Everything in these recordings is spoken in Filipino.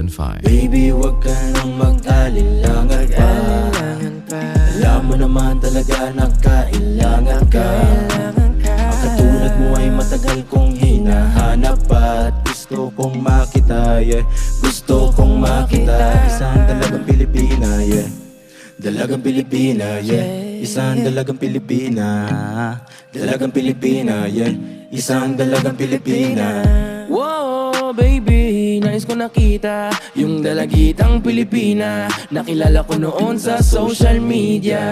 2005. Baby, wag ka nang mag-alinlangan pa. Alam mo naman talaga na kailangan ka. Ang katulad mo ay matagal kong hinahanap at gusto kong makita, yeah. Gusto kong makita. Isang dalagang Pilipina, yeah. Dalagang Pilipina, yeah. Isang dalagang Pilipina. Dalagang Pilipina, yeah. Isang dalagang Pilipina. Wow, baby, nais ko nakita yung dalagitang Pilipina. Nakilala ko noon sa social media.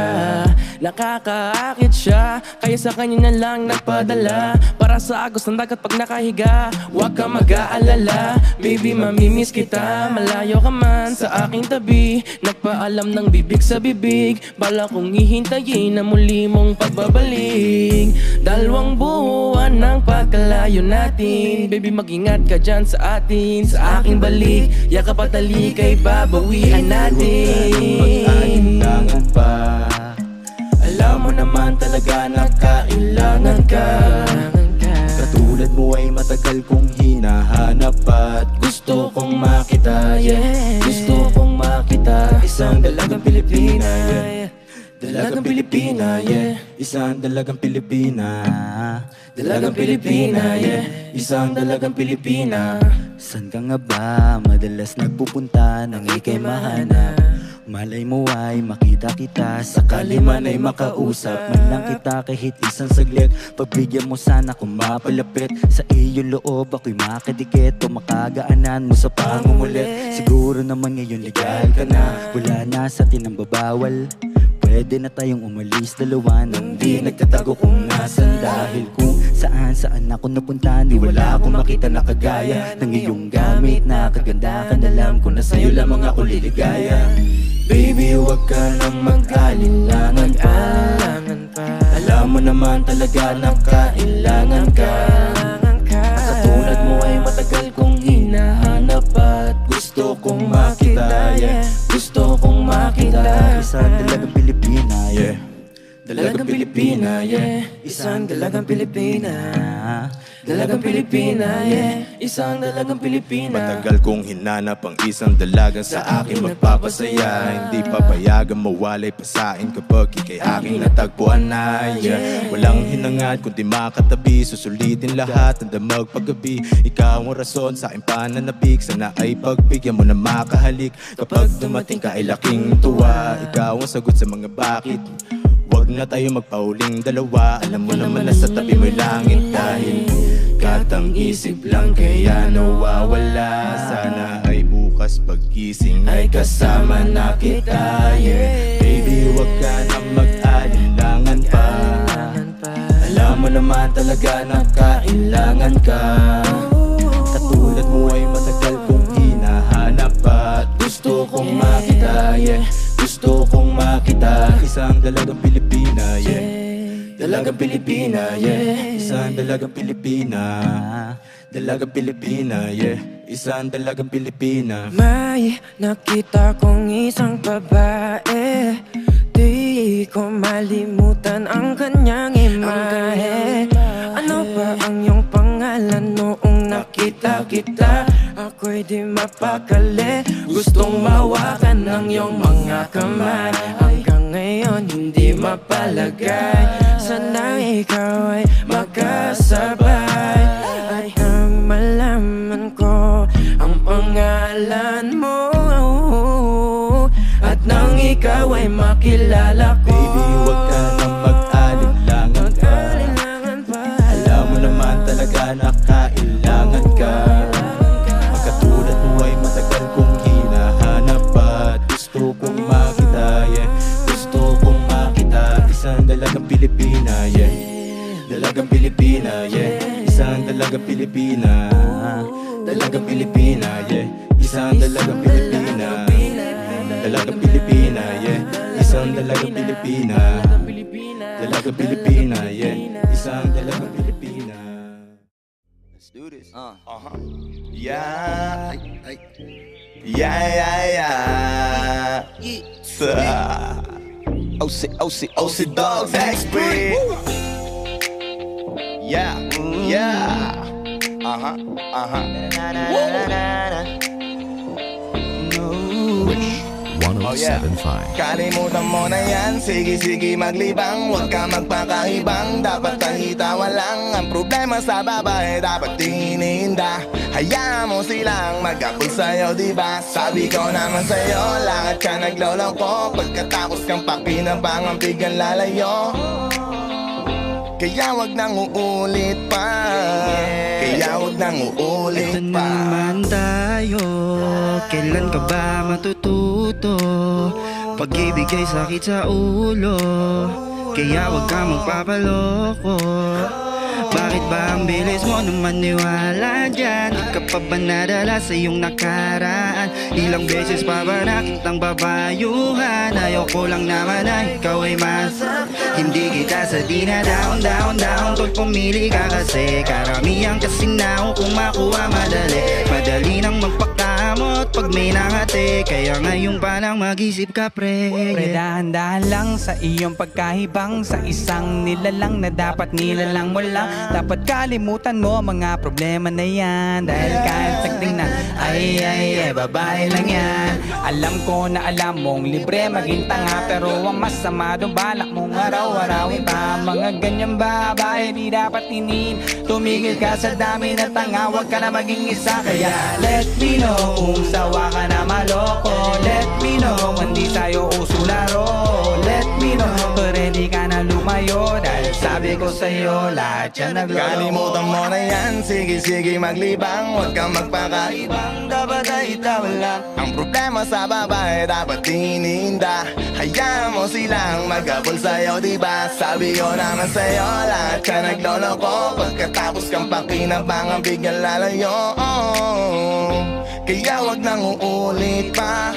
Nakakaakit siya, kaya sa kanya na lang nagpadala. Para sa agos ng dagat pag nakahiga, huwag ka mag-aalala. Baby, mamimiss kita, malayo ka man sa aking tabi. Nagpaalam ng bibig sa bibig, bala kong hihintayin na muli mong pagbabalik. 2 buwan ng pagkalayo natin, baby, mag-ingat ka dyan sa atin. Sa aking balik, yakap at talikay babawian natin. Mag-alinlangan pa. Alam mo naman talaga na kailangan ka. Katulad mo ay matagal kong hinahanap at gusto kong makita, yeah. Gusto kong makita. Isang dalagang Pilipina, yeah. Dalagang Pilipina, yeah. Isang dalagang Pilipina. Dalagang Pilipina, yeah. Isang dalagang Pilipina. San ka nga ba madalas nagpupunta nang ika'y mahanap? Malay mo ay makita kita, sakali man ay makausap man lang kita kahit isang saglit. Pagbigyan mo sana kung mapalapit sa iyong loob, ako'y makadikit o makagaanan mo sa pangungulit. Siguro naman ngayon legal ka na, wala na sa atin ang babawal. Pwede na tayong umalis dalawa nang di nagtatago kung nasan. Dahil kung saan ako napunta, ni wala akong makita na kagaya ng iyong gamit na kagandahan. Alam ko na sa'yo lamang ako liligaya. Baby, wag ka nang mag-alinlangan pa. Alam mo naman talaga na kailangan ka. Katulad mo ay matagal kong hinahanap at gusto kong makita, yeah. Gusto kong makita. Isang dalagang Pilipina, yeah. Dalagang Pilipina, yeah. Isang dalagang Pilipina. Dalagang Pilipina, yeah. Isang dalagang Pilipina. Matagal kong hinanap ang isang dalagang sa akin magpapasaya. Hindi papayagang mawalay pasain kapag ika'y aking natagpuan na, yeah. Walang hinangad kundi makatabi, susulitin lahat ng damag paggabi. Ikaw ang rason sa aking pananabik, sana ay pagbigyan mo na makahalik. Kapag dumating ka ay laking tuwa, ikaw ang sagot sa mga bakit. Huwag na tayo magpauling dalawa, alam mo naman na sa tabi mo'y langit. Dahil katang isip lang kaya nawawala. Sana ay bukas pagkising ay kasama na kita, yeah. Baby, huwag ka nang mag-alinlangan pa. Alam mo naman talaga na kailangan ka. Katulad mo ay matagal kong hinahanap at gusto kong makita, yeah. Gusto kong makita. Isang dalagang Pilipina, yeah. Dalagang Pilipina, yeah. Isang dalagang Pilipina. Dalagang Pilipina, yeah. Isang dalagang Pilipina. May nakita kong isang babae, di ko malimutan ang kanyang imahe. Ano ba ang iyong pangalan noong nakita kita? Ako'y di mapakali, gustong mawakan ng iyong mga kamay. Hanggang ngayon hindi mapalagay, sana ikaw ay makasabay. At nang malaman ko ang pangalan mo, at nang ikaw ay makilala ko, baby, huwag ka nang mag-alinlangan pa. Alam mo naman talaga na kailangan ka. Katulad mo ay matagal kong hinahanap at gusto kong makita, yeah. Gusto kong makita. Isang dalagang Pilipina, yeah. Dalagang Pilipina, yeah. Isang dalagang Pilipina. Dalagang Pilipina, yeah. Isang dalagang Pilipina. Dalagang Pilipina, yeah. Isang dalagang Pilipina. Dalagang Pilipina, yeah. Isang dalagang Pilipina. Let's do this. Yeah. Yeah. OC Dogs Expert. Yeah. 1075. Kalimutan mo na yan, sige maglibang. Huwag ka magpakaibang, dapat tahi-tawa lang. Ang problema sa babae, dapat tinihinda. Hayaan mo silang mag-abol sa'yo, diba? Sabi ko naman sa'yo, lahat ka nagloloko. Pagkatapos kang pakinabangang biglang lalayo. Kaya wag nang uulit pa. Kaya wag nang uulit Ito na pa. naman tayo. Kailan ka ba matututo? Pag-ibig ay sakit sa ulo. Kaya wag ka magpapaloko. Bakit ba ang bilis mo naman niwala dyan? Di ka pa ba nadala sa iyong nakaraan? Ilang beses pa ba nakitang babayuhan? Ayaw ko lang naman na ikaw ay masap. Hindi kita sa down. Tol, pumili ka kasi karamihan kasi na kung makuha madali. Madali nang magpakamot pag may nangate. Kaya ngayon pa lang mag-isip ka, pre. Pre, dahan-dahan lang sa iyong pagkahibang. Sa isang nilalang na dapat nilalang mo lang. Dapat kalimutan mo mga problema na yan. Dahil kahit sagling na ay babae lang yan. Alam ko na alam mong libre maging tanga. Pero ang masama doon balak mong araw-arawin pa. Mga ganyang babae di dapat inin. Tumigil ka sa dami na tanga. Huwag ka na maging isa. Kaya let me know kung sawa ka na maloko. Let me know hindi sa'yo uso laro. Let me know pero hindi ka na lumayo. Dahil sabi ko sa'yo lahat yan naglolo. Kalimutan mo na yan, sige maglibang. Huwag kang magpakaibang, dapat ay tawa lang. Ang problema sa babae, dapat tinihinda. Hayaan mo silang mag-abol sa'yo, diba? Sabi ko naman sa'yo, lahat ka nagloloko. Pagkatapos kang pakinabangang biglang lalayo. Kaya wag nang uulit pa.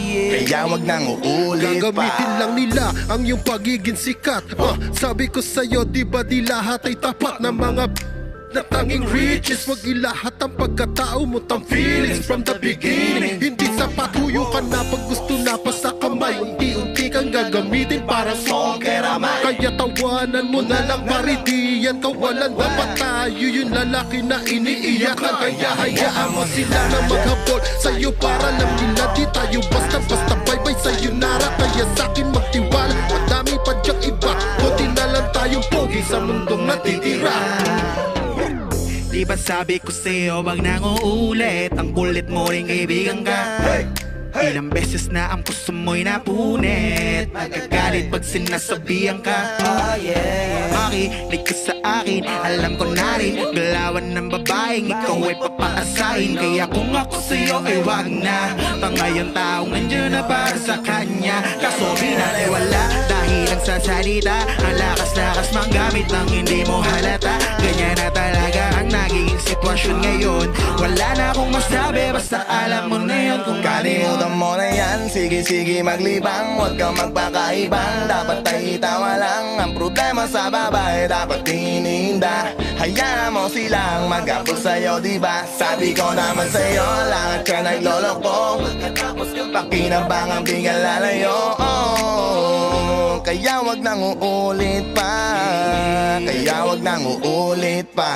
Kaya wag nang uulit pa. Gagamitin lang nila ang iyong pagiging sikat. Sabi ko sa'yo, di ba di lahat ay tapat na mga na tanging riches. Wag ilahat ang pagkatao mo, tang feelings from the beginning. Hindi sapat, huyo ka na pag gusto na pa sa kamay. Unti-unti kang gagamitin para songkeramay. Kaya tawanan mo na lang paridiyan. Kawalan dapat tayo yung lalaki na iniiyakan. Kaya hayaan mo sila na maghabol sa'yo para lang nila di tayo basta-basta bye-bye sa'yo nara. Kaya sa'kin magtiwala, madami pa dyang iba. Kunti na lang tayong pogi sa mundong natitira. Di ba sabi ko sa'yo wag nang uulit? Ang kulit mo ring kaibigan ka. Ilang beses na ang puso mo'y napunit. Magagalit pag sinasabihan ka. Makinig ka sa akin, alam ko na rin galawan ng babaeng ikaw ay papaasahin. Kaya kung ako sa'yo ay wag na. Pangayang taong nandiyan na para sa kanya. Kaso binaliwala dahil ang sasalita. Ang lakas-lakas manggamit ng hindi mo halata. Ganyan na talaga ang nagiging sitwasyon ngayon. Wala na akong masabi, basta alam mo na yun. Kung Kalimutan mo na yan, sige maglibang. Huwag kang magpakaibang, dapat tahi-tawa lang. Ang problema sa babae, dapat tinihinda. Hayaan mo silang mag-abol sa'yo, diba? Sabi ko naman sa'yo, lahat ka nagloloko. Pagkatapos kang pakinabangang biglang lalayo. Kaya wag nang uulit pa. Kaya wag nang uulit pa.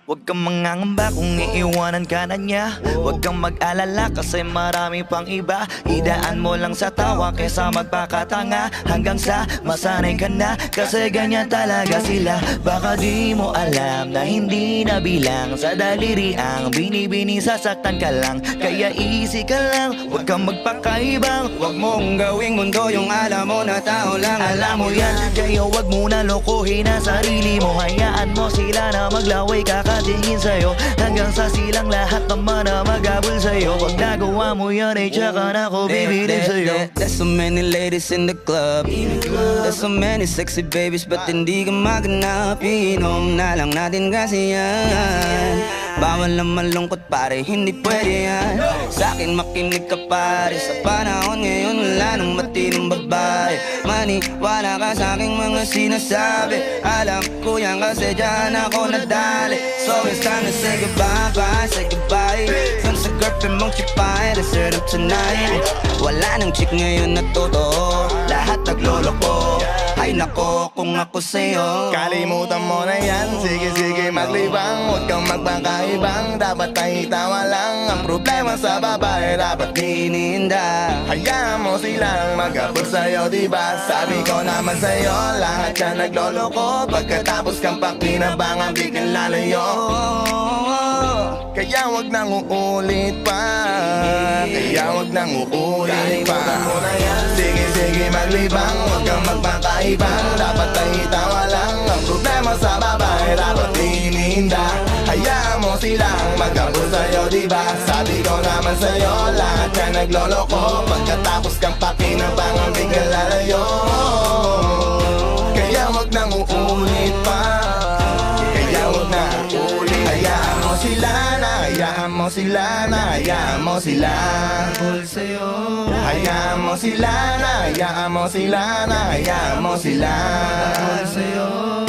Huwag kang mangangamba kung iiwanan ka na niya. Huwag kang mag-alala kasi marami pang iba. Idaan mo lang sa tawa kesa magpakatanga. Hanggang sa masanay ka na kasi ganyan talaga sila. Baka di mo alam na hindi na bilang sa daliri ang binibini, sasaktan ka lang. Kaya easy ka lang, huwag kang magpakaibang. Huwag mong gawing mundo yung alam mo na tao lang. Alam mo yan, kaya huwag mo na lokohin ang sarili mo. Hayaan mo sila na maglaway kakatingin sa'yo. Hanggang sa silang lahat naman na mag-abol sa'yo. Pag nagawa mo yan ay tsaka na ako bibilib sa'yo. There's so many ladies in the club. There's so many sexy babies but hindi ka maganap. Inom na lang natin kasi yan. Bawal na malungkot pare, hindi pwede yan. Sa'kin makinig ka pare. Sa panahon ngayon wala nang matinong babae. Maniwala ka sa'king mga sinasabi. Alam ko yan kasi dyan ako nadali. So it's time to say goodbye, say goodbye. Dun sa girlfriend mong chipay, let's turn up tonight. Wala nang chick ngayon na totoo, lahat nagloloko. Ay nako kung ako sa'yo. Kalimutan mo na yan, sige maglibang. Huwag kang magpakaibang, dapat ay tawa lang. Ang problema sa babae, dapat iniinda. Hayaan mo silang mag-abot sa'yo, diba? Sabi ko naman sa'yo, lahat yan nagloloko. Pagkatapos kang pakinabangan, biglang lalayo. Kaya wag nang uulit pa, kaya wag nang uulit pa. Sige maglibang, huwag kang magpakaibang, dapat ay tawa lang. Ang problema sa babae, dapat iniinda. Hayaan mo silang mag-abot sa'yo, diba? Sabi ko naman sa'yo, lahat yan nagloloko. Pagkatapos kang pakinabangan, biglang lalayo. Kaya wag nang uulit pa, kaya wag nang uulit. Hayaan mo sila na, hayaan mo sila na, hayaan mo sila. Hayaan mo sila na, hayaan mo sila na, hayaan mo sila.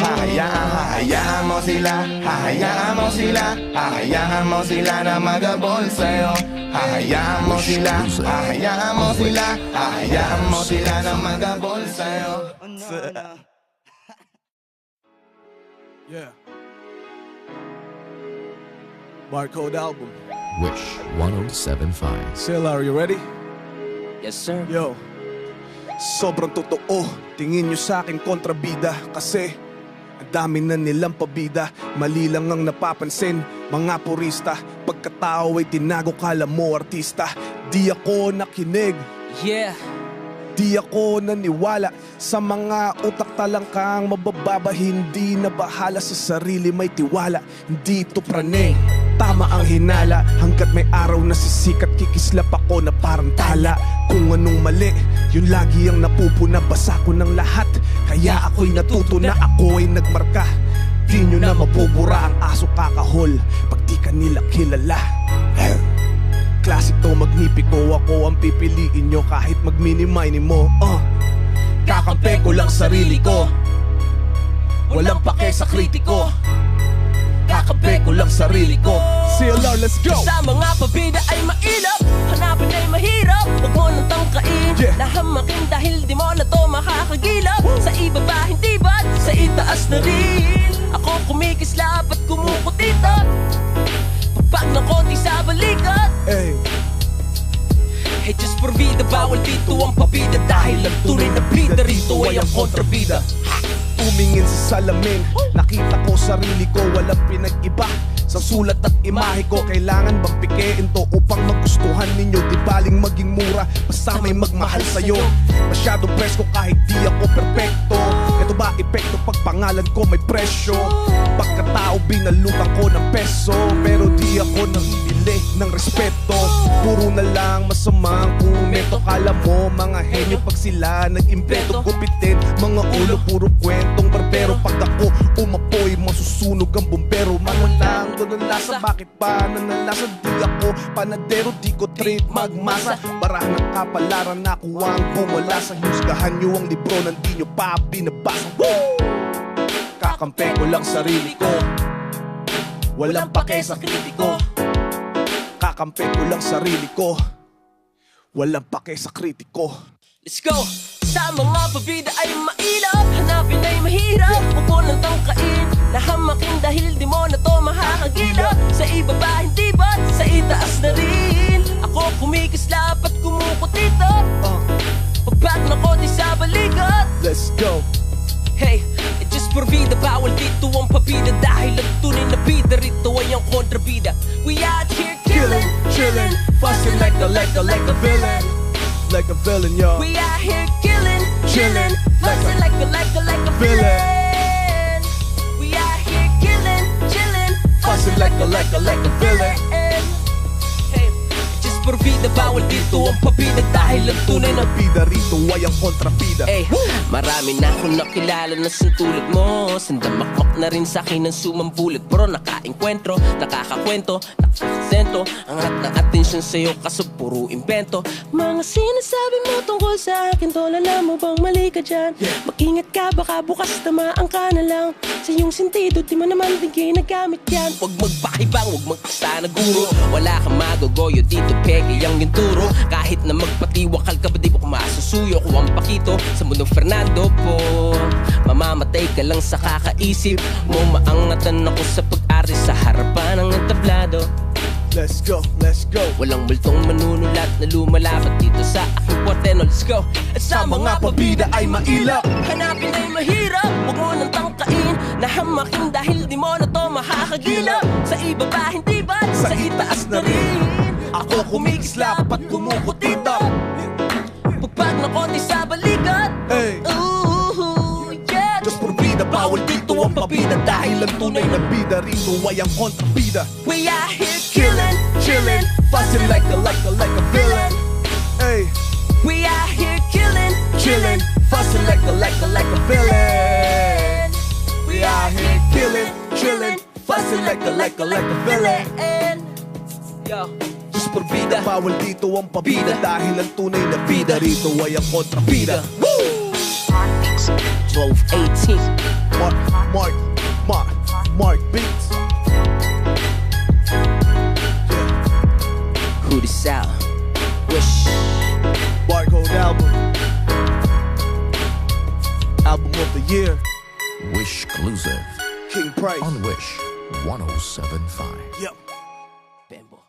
Hayaan mo sila, hayaan mo sila, hayaan mo sila na mag-abol sa'yo. Hayaan mo sila, hayaan mo sila, hayaan mo sila na mag-abol sa'yo. Yeah. Barcode album. Wish 1075. Sil, are you ready? Yes sir. Yo, sobrang totoo. Tingin nyo sa akin kontrabida. Kasi ang dami na nilang pabida. Mali lang ang napapansin, mga purista. Pagkatao ay tinago, kala mo artista. Di ako nakinig, Yeah. di ako naniwala sa mga utak talangkang mabababa. Hindi na bahala sa sarili, may tiwala. Hindi ito pranay, tama ang hinala. Hanggat may araw na sisikat, kikislap ako na parang tala. Kung anong mali, yun lagi ang napupuna. Basa ko ng lahat, kaya ako'y natuto na ako ay nagmarka. Di nyo na mapubura ang aso kakahol pag di ka nila kilala. Classic to, magnipiko, ako ang pipiliin nyo kahit magmini-mini mo. Kakampi ko lang sarili ko, walang pake sa kritiko. Kakampi ko lang sarili ko. CLR, let's go! Sa mga pabida ay mailap, hanapin ay mahirap. Huwag mo nang tangkain, nahamakin dahil di mo na to makakagilap. Sa ibaba hindi ba't sa itaas na rin. Ako kumikislap at kumukutita, pagpag ng konti sa balikat. Hey, just por vida, bawal dito ang pabida. Dahil ang tunay na bida rito ay ang kontrabida. Tumingin sa salamin, nakita ko sarili ko, walang pinag-iba. Sa sulat at imahe ko, kailangan bang pikein to upang magustuhan ninyo? Di baling maging mura, basta may magmahal sa'yo. Masyadong presko kahit di ako perpekto. Ito ba epekto pag pangalan ko may presyo? Pagkatao binalutan ko ng peso, pero di ako namimili ng respeto. Puro na lang masamang komento. Kala mo mga henyo pag sila nag-impleto. Gupitin mga ulo, puro kwentong barbero. Pag ako umapoy, masusunog ang bumbero. Manalang doon ang lasa, bakit ba nanalasa? Di ako panadero, di ko trade magmasa. Barahan ng kapalaran, nakuha ang bumala. Sa husgahan nyo ang libro, nandi nyo pa binabasa. Kakampi ko lang sarili ko, walang pake sa kritiko. Kakampi ko lang sarili ko, walang pake sa kritiko. Let's go! Sa mga pabida ay mailap, hanapin ay mahirap. Huwag mo nang tangkain, nahamakin dahil di mo na to makakagilap. Sa ibaba hindi ba't sa itaas na rin. Ako kumikislap at kumukutita, pagpag na konti sa balikat. Let's go! Hey, just por vida, bawal dito ang pabida. Dahil ang tunay na bida rito ay ang kontrabida. We out here killing, chilling, fussing like a villain. Like a villain, yo. We out here killing, chilling, fussing like a villain. We out here killing, chilling, fussing like a villain. Hey, just por vida, bawal dito ang pabida. Dahil ang tunay na bida rito ay ang kontrabida. Hey, marami na akong nakilala na sintulad mo. Sandamakmak na rin sa'kin ang sumambulat. Bro, nakaengkwentro, nakakakwento, nakakasento. Ang lahat ng atensyon sa'yo kaso puro invento. Mga sinasabi mo tungkol sa akin, tol, alam mo bang mali ka dyan? Mag-ingat ka, baka bukas tamaan ka na lang. Sa iyong sentido, di mo naman din ginagamit yan. Huwag magpakibang, huwag magkasta na guro. Wala kang magogoyo dito, peke yang ginturo. Kahit na magpatiwakal ka ba di mo kumasusuyo. Kung ang Quito sa mundong Fernando po. Mamamatay ka lang sa kakaisip mo. Maangatan ako sa pag-ari sa harapan ng entablado. Let's go, let's go. Walang multong manunulat na lumalapat dito sa aking kwarteno. Let's go. At sa mga pabida ay mailap, hanapin ay mahirap. Huwag mo nang tangkain na hamakin dahil di mo na to makakagilap. Sa ibaba hindi ba? Sa itaas na rin. Ako kumikislap at kumukutita. Pagpag na konti sa balikat. Hey. Ooh, yeah. Diyos por vida, bawal dito ang pabida. Dahil ang tunay na bida rito ay ang kontrabida. We out here killing, chillin', fussing like a villain. Hey, we out here killing, chillin', fussing like a villain. We out here killing, chillin', fussing like a villain. Yo. Diyos por vida, bawal dito ang pabida. Dahil ang tunay na bida rito ay ang kontrabida. 12-18 Mark Beats. Who this out? Wish. Barcode album of the year. Wish exclusive King Price on Wish 107.5. Yep. Bambo.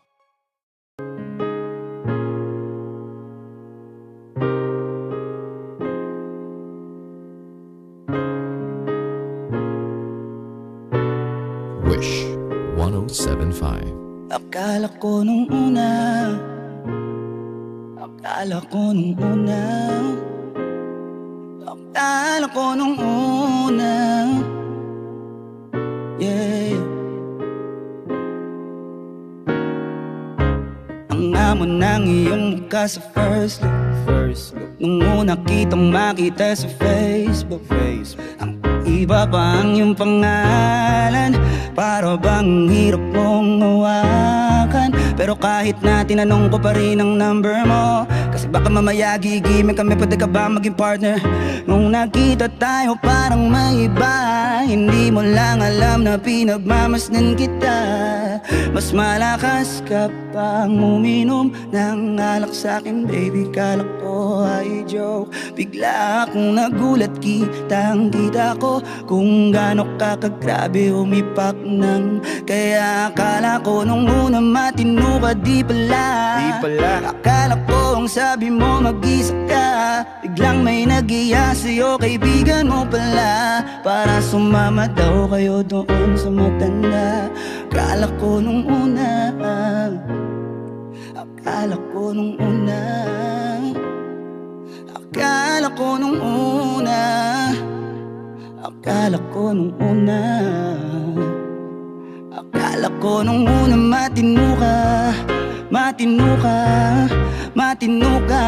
Wish 107.5. Akala ko nung una, akala ko nung una, akala ko nung una, yeah. Ang amon ng iyong mukha sa first look, nung una kitang makita sa Facebook. Ang iba pa ang iyong pangalan, para bang hirap mong hawakan. Pero kahit na tinanong ko pa rin ang number mo, kasi baka mamaya gigimik kami, pwede ka ba maging partner? Nung nakita tayo parang may iba, hindi mo lang alam na pinagmamasdan kita. Mas malakas ka pang uminom ng alak sa'kin, baby, kala ko ay joke. Bigla akong nagulat, kitang-kita ko kung gaano ka kagrabe umipak nang. Kaya akala ko nung una matino ka, di pala. Akala ko ang sabi mo mag-isa ka, biglang may nag-iya sa'yo, kaibigan mo pala. Para sumama daw kayo doon sa matanda. Akala ko nung una, akala ko nung una, akala ko nung una, akala ko nung una, akala ko nung una matino ka, matino ka, matino ka.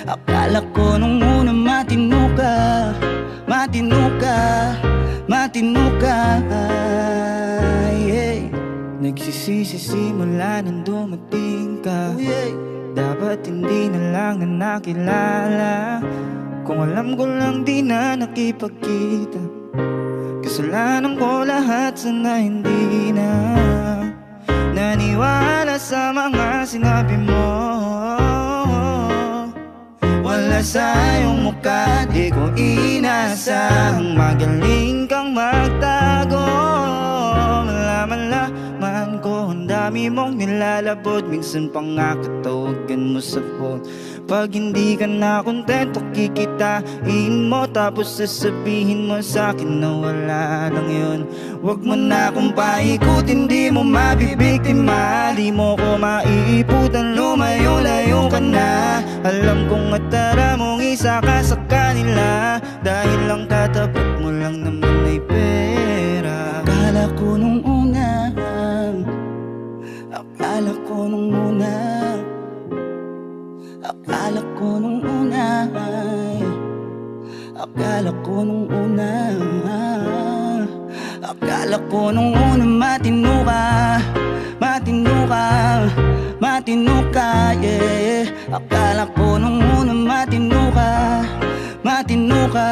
Akala ko nung una matino ka, matino ka, matino ka, yeah. Nagsisisi simula nang dumating ka, dapat hindi na lang na nakilala. Kung alam ko lang di na nakipagkita, kasalanan ko lahat, sana hindi na naniwala sa mga sinabi mo. Wala sa iyong mukha, di ko inasahang magaling kang magtago. Malaman ko ang dami mong nilalabot, minsan pa nga katawagan mo sa phone. Pag hindi ka na kontento, kikitain mo, tapos sasabihin mo sa'kin na wala lang yun. Huwag mo na akong paikutin, di mo mabibiktima, di mo ko maiiputan, lumayo-layo ka na. Alam kong matara mong isa ka sa kanila, dahil lang katapat mo lang naman ay pera. Akala ko nung una, akala ko nung una, akala ko nung una, akala ko nung una, akala ko nung una matino ka, matino ka, matino ka, yeah. Akala ko nung una matino ka, matino ka,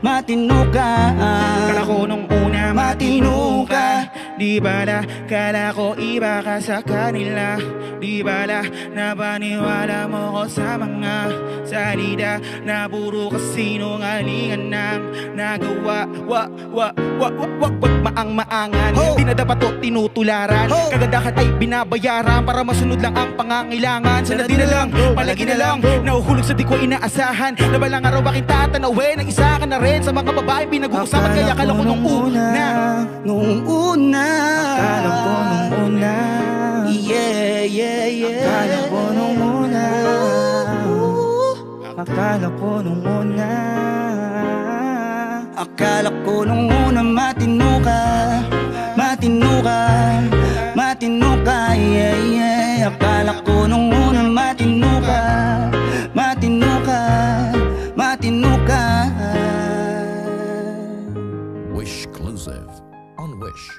matino ka. Akala ko nung una matino ka, Di bala, kala ko iba ka sa kanila. Di bala, napaniwala mo ko sa mga salida na puro kasinungalingan ng nagawa. Wag maang-maangan, di na dapat to tinutularan. Kagandahan ay binabayaran para masunod lang ang pangangailangan. Sana di na lang, palagi na lang nahuhulog sa di ko inaasahan. Na balang araw aking tatanawin na isa ka na rin sa mga babae pinag-uusapan. Kaya akala ko nung una, akala ko nung una, akala ko nung una, akala ko nung una, akala ko nung una matino ka, akala ko nung una matino ka. Wish Exclusive on Wish.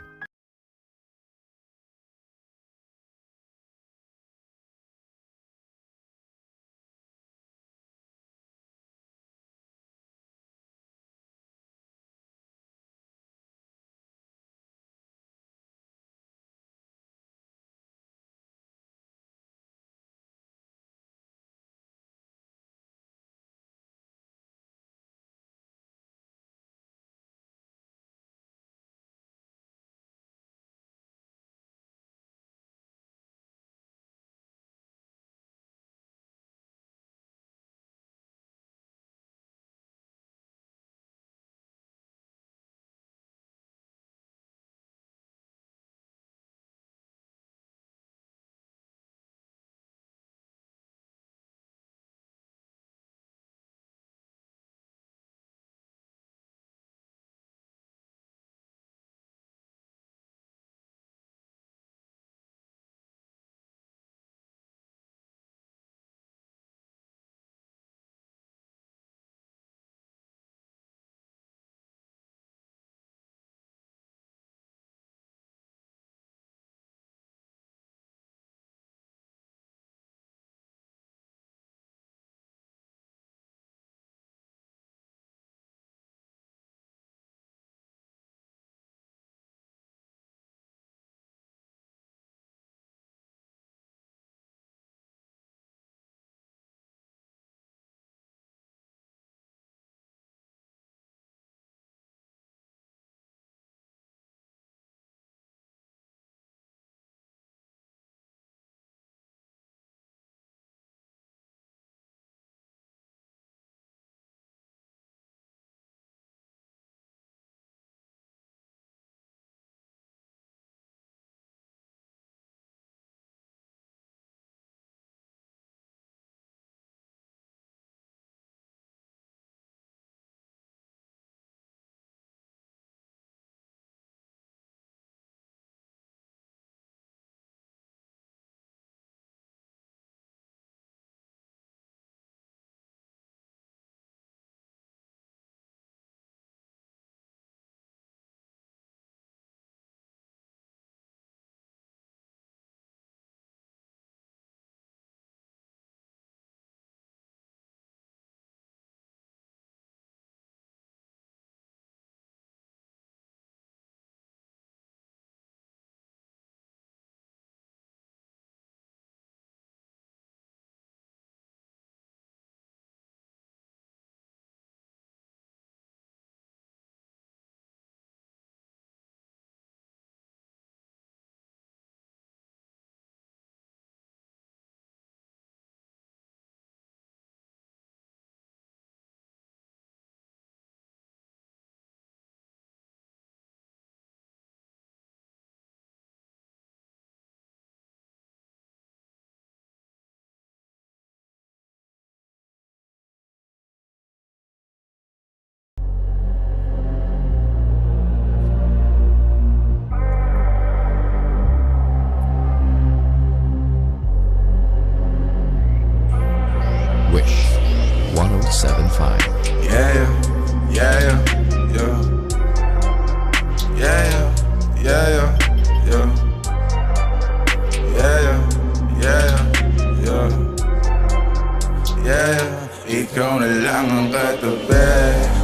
Ikaw na lang ang katabi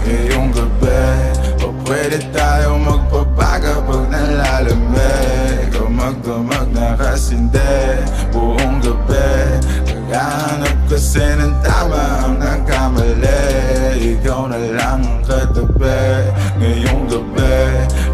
ngayong gabi. O pwede tayo magpapaga pag nalalamig. Dumag-dumag na kasindi buong gabi. Naghahanap kasi ng tama ang nagkamali. Ikaw na lang ang katabi ngayong gabi.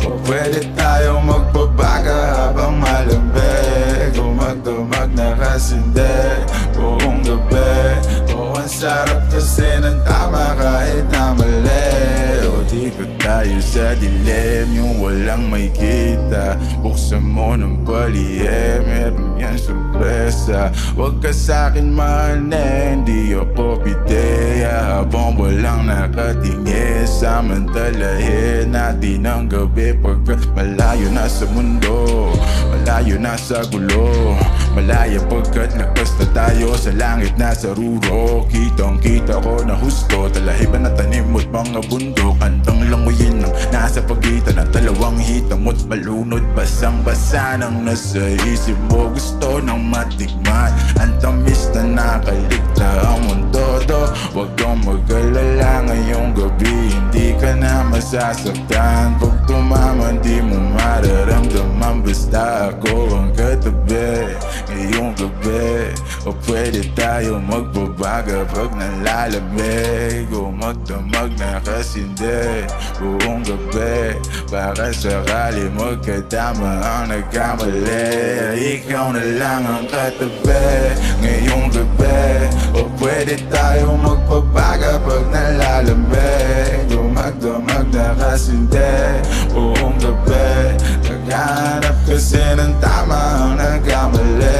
O pwede tayo magbabaga habang malamig. Dumag-dumag na kasindi buong gabi. O ang sarap kasi ng tama kahit na mali. O di ko tayo sa dilim, yung walang may kita. Buksan mo ng balihe, meron yan sorpresa. Huwag ka sa'kin mahanin, di ako pideya. Habang walang nakatingin, samantalahin natin ang gabi. Pagkat malayo na sa mundo, malayo na sa gulo. Malaya pagkat lakas na tayo sa langit na sa ruro. Kitang kita ko na husto, talahiban na tanim mo't mga bundok. Andang languyin ng nasa pagitan ng dalawang hitamot. Malunod basang-basa ng nasa isip mo. Gusto ng matikman ang tamis na nakaligta ang mundo do. Huwag kang mag-alala ngayong gabi, hindi ka na masasaktan. Pag tumaman di mo mararamdaman, basta ako ang katabi ngayong gabi. O pwede tayo magbabaga pag nalalamig. O magdamag na kasindi buong gabi. Baka sakali magkatama ang nagkamali. Ikaw na lang ang katabi ngayong gabi. O pwede tayo magbabaga pag nalalamig. O magdamag na kasindi buong gabi. Naghahanap kasi ng tama ang nagkamali.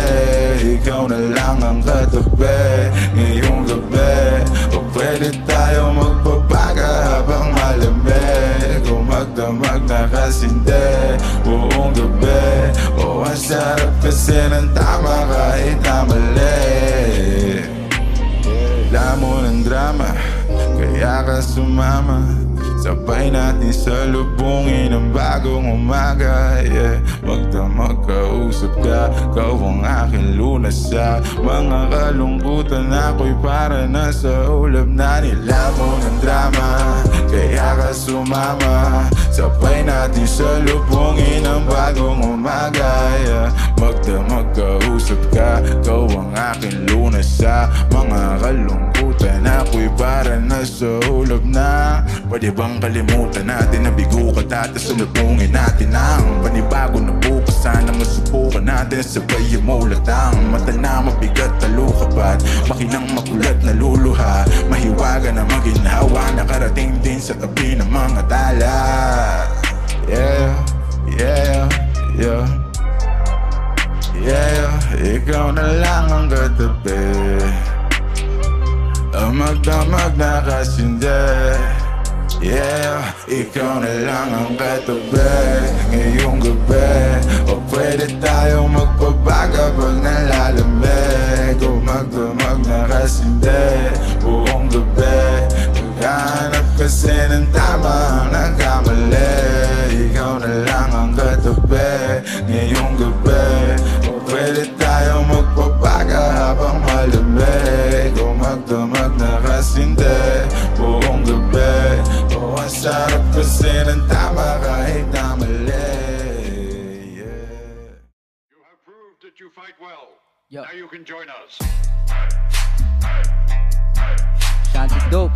Ikaw na lang ang katabi ngayong gabi. O pwede tayo magbabaga habang malamig. O magdamag na kasindi buong gabi. O ang sarap kasi ng tama kahit na mali. Alam mo ng drama, kaya ka sumama. Sabay natin sa lubungin ng bagong umaga, yeah. Magdamag kausap ka, ikaw ang aking lunas sa mga kalungkutan. Ako'y para na sa ulap na nilamon ng drama. Kaya ka sumama, sabay natin sa lubungin ng bagong umaga, yeah. Magdamag kausap ka, ikaw ang aking lunas sa mga kalungkutan. Ako'y para na sa ulap na. Pwede bang kalimutan natin na bigo ka dati? Sulubungin natin ang panibago na bukas. Sana masubukan natin sabay imulat ang mata na mabigat na lukapat. Makinang makulat na luluha, mahiwaga na maginhawa. Nakarating din sa tabi ng mga tala. Yeah, yeah, yeah. Yeah, ikaw na lang ang katabi. Magdamag na kasindi. Yeah, ikaw na lang ang katabi ngayong gabi. O pwede tayo magbabaga pag nalalamig. O magdamag na kasindi buong gabi. Naghahanap kasi ng tama ang nagkamali. Ikaw na lang ang katabi ngayong gabi. O pwede tayo magbabaga habang malamig. O magdamag na kasindi buong gabi. O ang sarap kasi ng tama kahit na mali. You have proved that you fight well. Yo. Now you can join us. Shanty dope.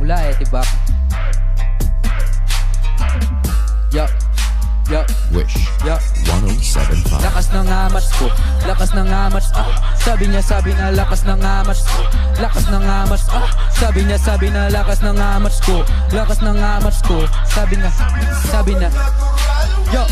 Mula Etibak. Yo. Yo. Wish Yo. 1075. Lakas ng amats ko, lakas ng amats, sabi niya na lakas ng amats ko. Lakas ng amats, sabi na lakas ng amats ko. Lakas ng amats ko, sabi na. Yo.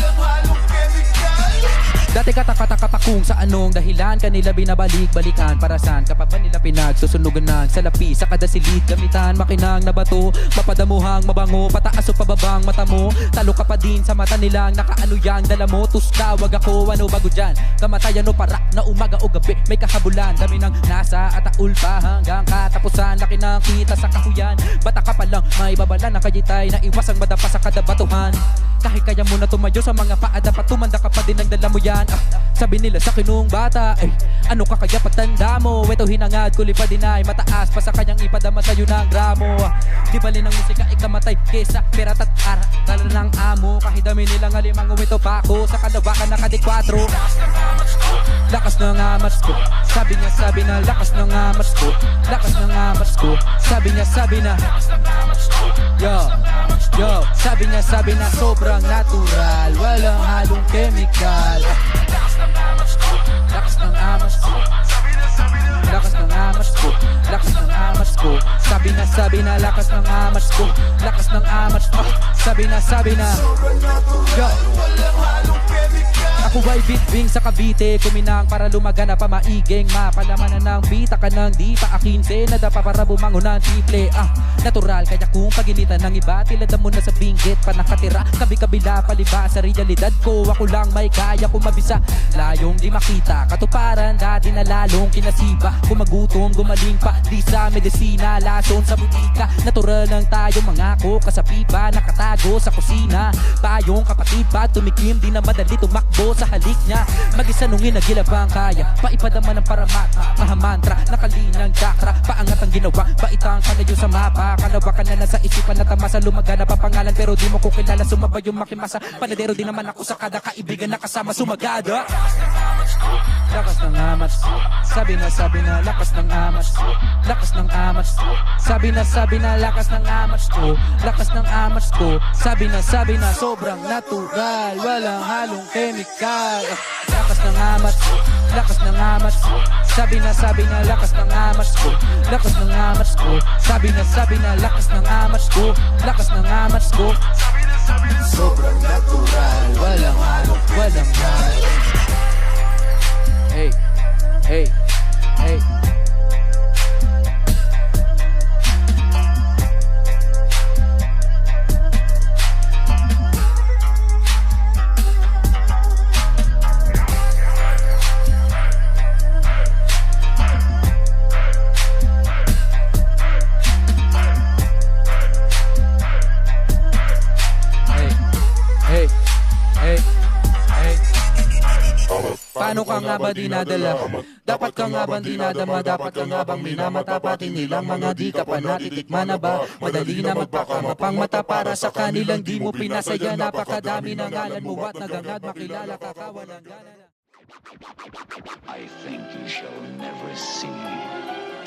Dati katakataka kung sa anong dahilan kanila binabalik-balikan. Para saan kapag ba nila pinagsusunugan ng salapi sa kada silid. Gamitan makinang na bato, mapadamuhang mabango. Pataas o pababang mata mo, talo ka pa din sa mata nilang nakaano yang dala mo. Tuska, wag ako, ano bago dyan? Kamatayan o parak na umaga o gabi may kahabulan. Dami ng nasa at aul pa hanggang katapusan. Laki ng kita sa kahuyan, bata ka pa lang may babala na kayitay na iwasang madapa sa kada batuhan. Kahit kaya mo na tumayo sa mga paa, dapat tumanda ka pa din ang dala mo yan. Sa Sabi nila sa kinung bata, ay ano ka kaya pagtanda mo? Ito hinangad ko lipad din ay mataas pa sa kanyang ipadama sa'yo ng gramo. Di bali ng musika ikamatay kesa perat at ara. Dala ng amo kahit dami nilang alimang umito pa ako sa kalawakan na kadikwatro. Lakas ng amas ko, sabi na lakas ng amas ko. Lakas ng amas ko, sabi na Yo, sabi na sobrang natural, walang halong chemical. Lakas ng amas ko, lakas ng amas ko, lakas ng amas ko. Sabi na lakas ng amas ko, lakas ng amas ko. Sabi na yo. Ako ay bitbing sa Cavite, kuminang para lumagana pa maiging mapalamanan ng bita ka ng di pa akinse na dapa para bumangon ng triple. Natural kaya kung paginitan ng iba tilad mo na sa binggit pa nakatira kabi-kabila paliba sa realidad ko. Ako lang may kaya kung mabisa layong di makita katuparan dati na lalong kinasiba. Kung magutom gumaling pa di sa medisina lason sa butika. Natural lang tayo mangako kasapipa nakatago sa kusina. Payong kapatid pa tumikim di na madali tumakbo sa halik niya. Mag-isa nung inagilabang kaya paipadama ng paramata mahamantra nakalinang chakra. Paangat ang ginawa baitang kanayo sa mapa. Kalawa ka na nasa isipan na tamasa lumaga na papangalan pero di mo ko kilala sumaba yung makimasa. Panadero din naman ako sa kada kaibigan na kasama sumagada. Lakas ng amas, sabi na lakas ng amas. Lakas ng amas, sabi na lakas ng amas ko. Lakas ng amas ko, sabi na sobrang natural, walang halong chemical. Lakas ng amas, lakas ng amas. Sabi na lakas ng amas ko. Lakas ng amas ko, sabi na lakas ng amas ko. Lakas ng amas ko, sobrang natural, walang halong, walang halong. Hey, hey, hey. Paano ka nga ba dinadala? Dapat ka nga bang dinadama? Dapat ka nga bang minamatapatin nilang mga di ka pa natitikman na ba? Madali na magpakamapang mata para sa kanilang di mo pinasaya. Napakadami ng ngalan mo at nagangad makilala ka kawalang gana na. I think you shall never see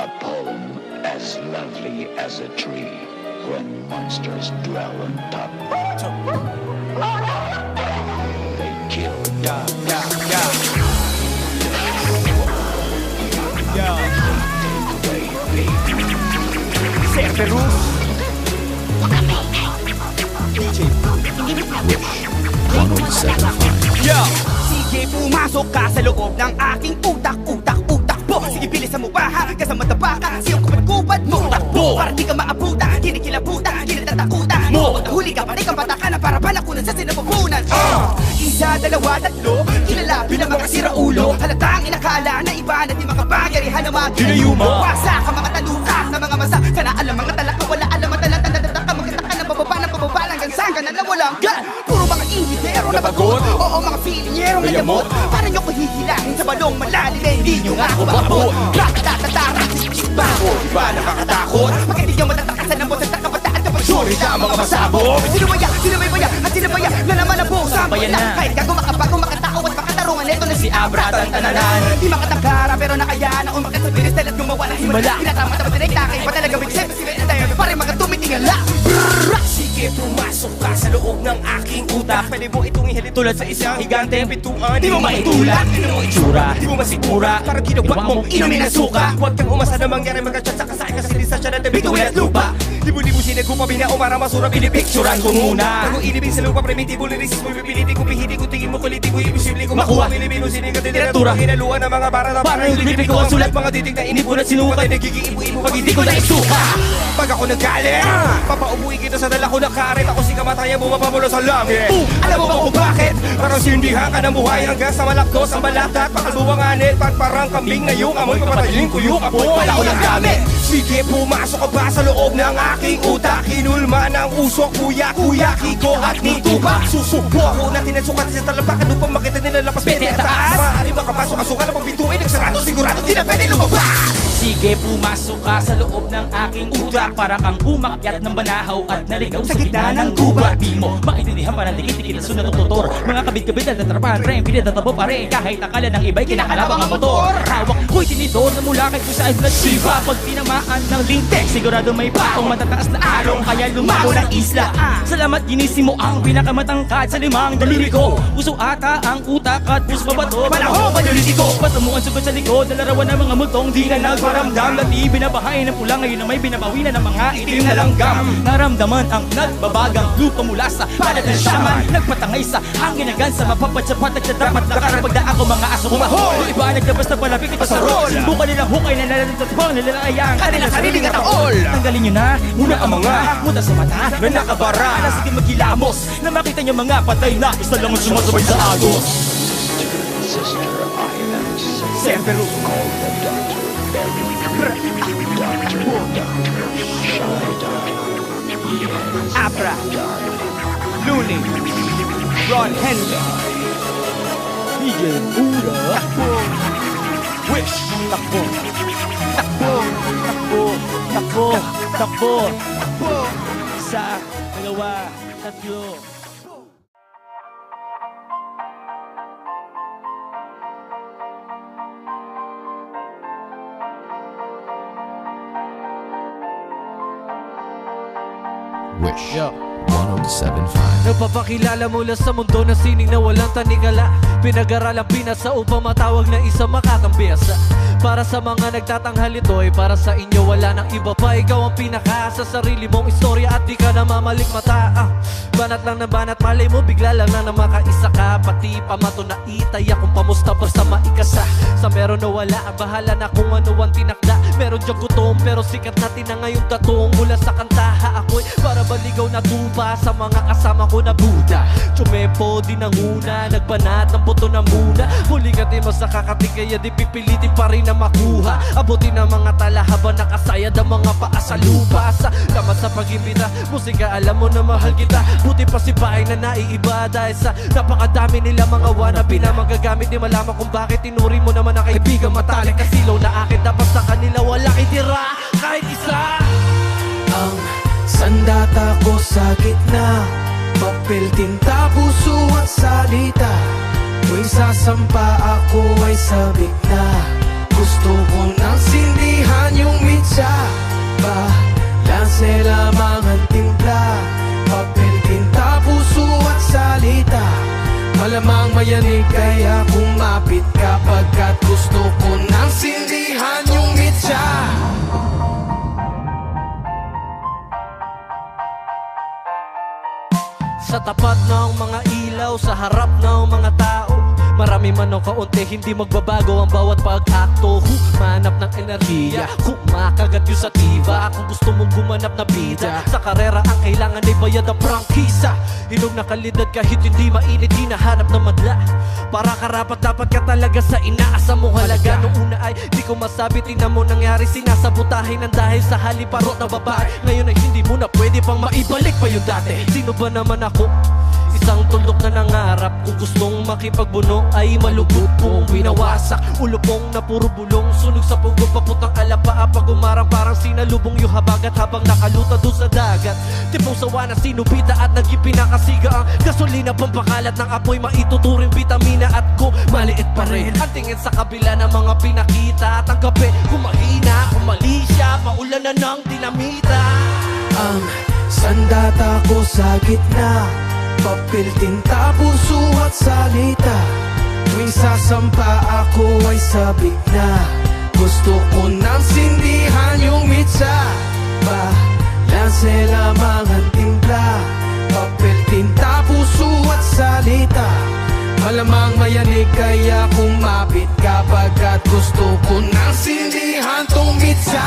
a poem as lovely as a tree when monsters dwell on top. They kill. Cerberus DJ Wish 107.5. Sige, pumasok ka sa loob ng aking utak po. Sige, bilisan mo pa ha, kasama taba ka. Siyong kupad-kupad mo takbo, para di ka maabutan, kinikilabutan, kinatatakutan mo. Huli ka, pati kang patakanan, para panakunan sa sinapupunan. Isa, dalawa, tatlo, kilala bilang mga siraulo. Halatang inakala na iba na di makapagarihan na mag-inayuma. Wasa ka mga taluka na mga masa, sana alam mga talak na wala alam at talang tanda-tanda ka. Magkita ka ng bababa lang gansang ka na nawalang gan. Puro mga ingitero na bagot, oo mga feelingero na yamot. Para nyo ko hihilahin sa balong malalim na hindi nyo nga ako maabot. Ratatatara, ba ko, di ba nakakatakot? Pag hindi nyo matatakasan ng boses at kabataan kapag sure na ang mga masabog. Sino may baya, at sino baya na naman ang buong sambayan na. Kahit ka gumakapag, makatao at makatarungan, ito na si Abra at ang tananan. Di makatangkara pero nakaya na umakat sa binistel at gumawa na himala. Tinatama-tama tinay-takay pa talaga bigset, si Ben Andayo, pare mga tumitingala. Sige, pumasok ka sa loob ng aking utak. Pwede mo itong ihali tulad sa isang higante ang bituan. Di mo maitulak, di mo itsura, di mo masigura. Parang ginawa mong inumin ang suka. Huwag kang umasa na mangyari magkachat sa kasay kasi distansya ng bituin at lupa. Libo-libo sinagupa binao para masura pinipicturan ko muna. Bago inibig sa lupa primitibo lirisis mo pipiliti ko pihiti ko tingin mo kuliti ko imposible ko makuha. Pilipino sining literatura hinaluan ng mga bara na parang yung lipi ko ang sulat. Mga titig na inipon at sinukay nagiging-ipo-ipo pag hindi ko na isuka. Pag ako naggalit, papaubuin kita sa dala ko na karet. Ako si kamatayan mo mapamulo sa langit. Alam mo ba kung bakit? Parang sindihan ka ng buhay hanggang sa malaktos ang balakat. Pakalbuwang anit, parang kambing na yung amoy papatayin ko yung apoy. Wala ko ng gamit. Sige, pumasok ka ba sa loob ng aking utak? Hinulma ng usok, kuya, kiko at nitupa. Susubo ako natin ang sukat sa talampakan upang makita nila lapas pete at taas. Maaari di na pwede lumabas. Sige, pumasok ka sa loob ng aking utak. Para kang umakyat ng banahaw at naligaw sa gitna ng gubat. Di mo maintindihan para dikit-dikit sunod ng tutor. Mga kabit-kabit na tatrapahan rin, pinatatabo pa rin. Kahit akala ng iba'y kinakalabang ang motor. Hawak ko'y tinidor na mula kay kung saan nagsiba. Pag tinamaan ng lintek, sigurado may paong matataas na along. Kaya lumago ng isla. Salamat ginising mo ang pinakamatangkad sa limang daliri ko. Puso ata ang utak at puso mabato. Panahon panulitin ko, patamuan sugod sa likod. Nalarawan ng mga multong di na nagparamdam. Dati binabahay ng pula, ngayon na may binabawi na ng mga itim na langgam. Naramdaman ang nagbabagang lupa mula sa palat ng shaman. Nagpatangay sa hangin hanggang sa mapapatsapat at dapat nakarapagdaan ko mga aso kumahol. Yung iba naglabas na palapit ito sa rol. Bukan nilang hukay na nalalatapang nilalayang kanilang sariling kataol. Tanggalin nyo na muna ang mga muta sa mata na nakabara. Sige magkilamos na makita nyo mga patay na isa lang ang sumasabay sa agos. Sister, I am sick. Siyempre Call the doctor. Abra, Looney, Ron Henley, Miguel Buda. Wish, Takbo, takbo, takbo, takbo, takbo, takbo. Isa, dalawa, tatlo. Wish Yo. 107.5. Nagpapakilala mula sa mundo na sining na walang tanikala. Pinag-aralang pinasa upang matawag na isang makakambiyasa. Para sa mga nagtatanghal ito'y para sa inyo wala nang iba pa. Ikaw ang pinaka sa sarili mong istorya at di ka na mamalikmata. Banat lang na banat, malay mo bigla lang na makaisa ka. Pati pamato na itaya kung pamusta basta maikasa. Sa meron na wala, bahala na kung ano ang tinakda. Meron diyang gutom pero sikat natin na ngayong tatong. Mula sa kantaha ako'y para baligaw na tuba sa mga kasama ko na Buda. Tsumepo din ang una, nagbanat ng buto na muna. Huling at di mas nakakati kaya di pipilitin pa rin na makuha. Abutin ang mga tala habang nakasayad ang mga paa sa lupa. Sa lamat sa pag-ibita, musika alam mo na mahal kita. Buti pa si bahay na naiiba dahil sa napakadami nila mga wannabe na magagamit. Di malaman kung bakit tinuri mo naman ang kaibigan matalik. Kasilaw na akin dapat sa kanila wala kitira kahit isa. Ang sandata ko sa gitna, papel, tinta, puso at salita. Tuwing sasampa ako ay sabik na. Gusto ko nang sindihan yung mitsa. Balanse lamang ang timpla. Papel, tinta, puso at salita. Malamang mayanig kaya kumapit ka. Pagkat gusto ko nang sindihan yung mitsa. Sa tapat ng mga ilaw, sa harap ng mga tao, marami man o kaunti, hindi magbabago ang bawat pag-akto. Humanap ng enerhiya, kumakagat yung sativa. Kung gusto mong gumanap na bida, sa karera ang kailangan ay bayad ang prangkisa. Hinog na kalidad kahit hindi mainit, hinahanap na madla. Para karapat dapat ka talaga sa inaasa mong halaga. Noong una ay di ko masabi, tingnan mo nangyari, sinasabutahin ng dahil sa haliparot na babae. Ngayon ay hindi mo na pwede pang maibalik pa yung dati. Sino ba naman ako? Isang tuldok na nangarap. Kung gustong makipagbuno ay malubog kong winawasak. Ulupong na puro bulong, sunog sa pugo, paputang alapa. Pag umarang parang sinalubong yung habagat habang nakaluta doon sa dagat. Tipong sawa na sinubita at naging pinakasiga ang gasolina, pampakalat ng apoy, maituturing vitamina. At kung maliit pa rin ang tingin sa kabila ng mga pinakita, tanggapin kung mahina, kung mali siya, paulan na ng dinamita. Ang sandata ko sa gitna, papel, tinta, puso at salita. Tuwing sasampa ako ay sabik na. Gusto ko nang sindihan yung mitsa. Balanse lamang ang timpla. Papel, tinta, puso at salita. Malamang mayanig kaya kumapit ka. Pagkat gusto ko nang sindihan tong mitsa.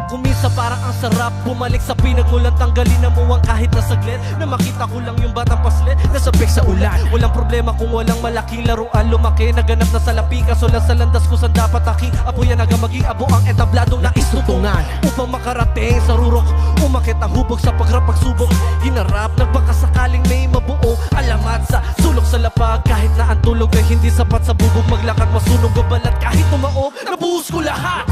Kumisa parang ang sarap bumalik sa pinagmulan, tanggalin na mo ang kahit na saglit. Na makita ko lang yung batang paslit nasabik sa ulan. Walang problema kung walang malaking laruan. Lumaki, naganap na sa lapi, kasolan sa landas ko saan dapat aki. Apo yan aga maging abo ang etabladong naistutungan. Upang makarating sa rurok, umakit ang hubog sa pagsubok. Hinarap, nagbaka sakaling may mabuo. Alam salamat sa sulok sa lapag. Kahit na ang tulog ay hindi sapat sa bubog, maglakad masunog o balat. Kahit tumaob, nabuhos ko lahat.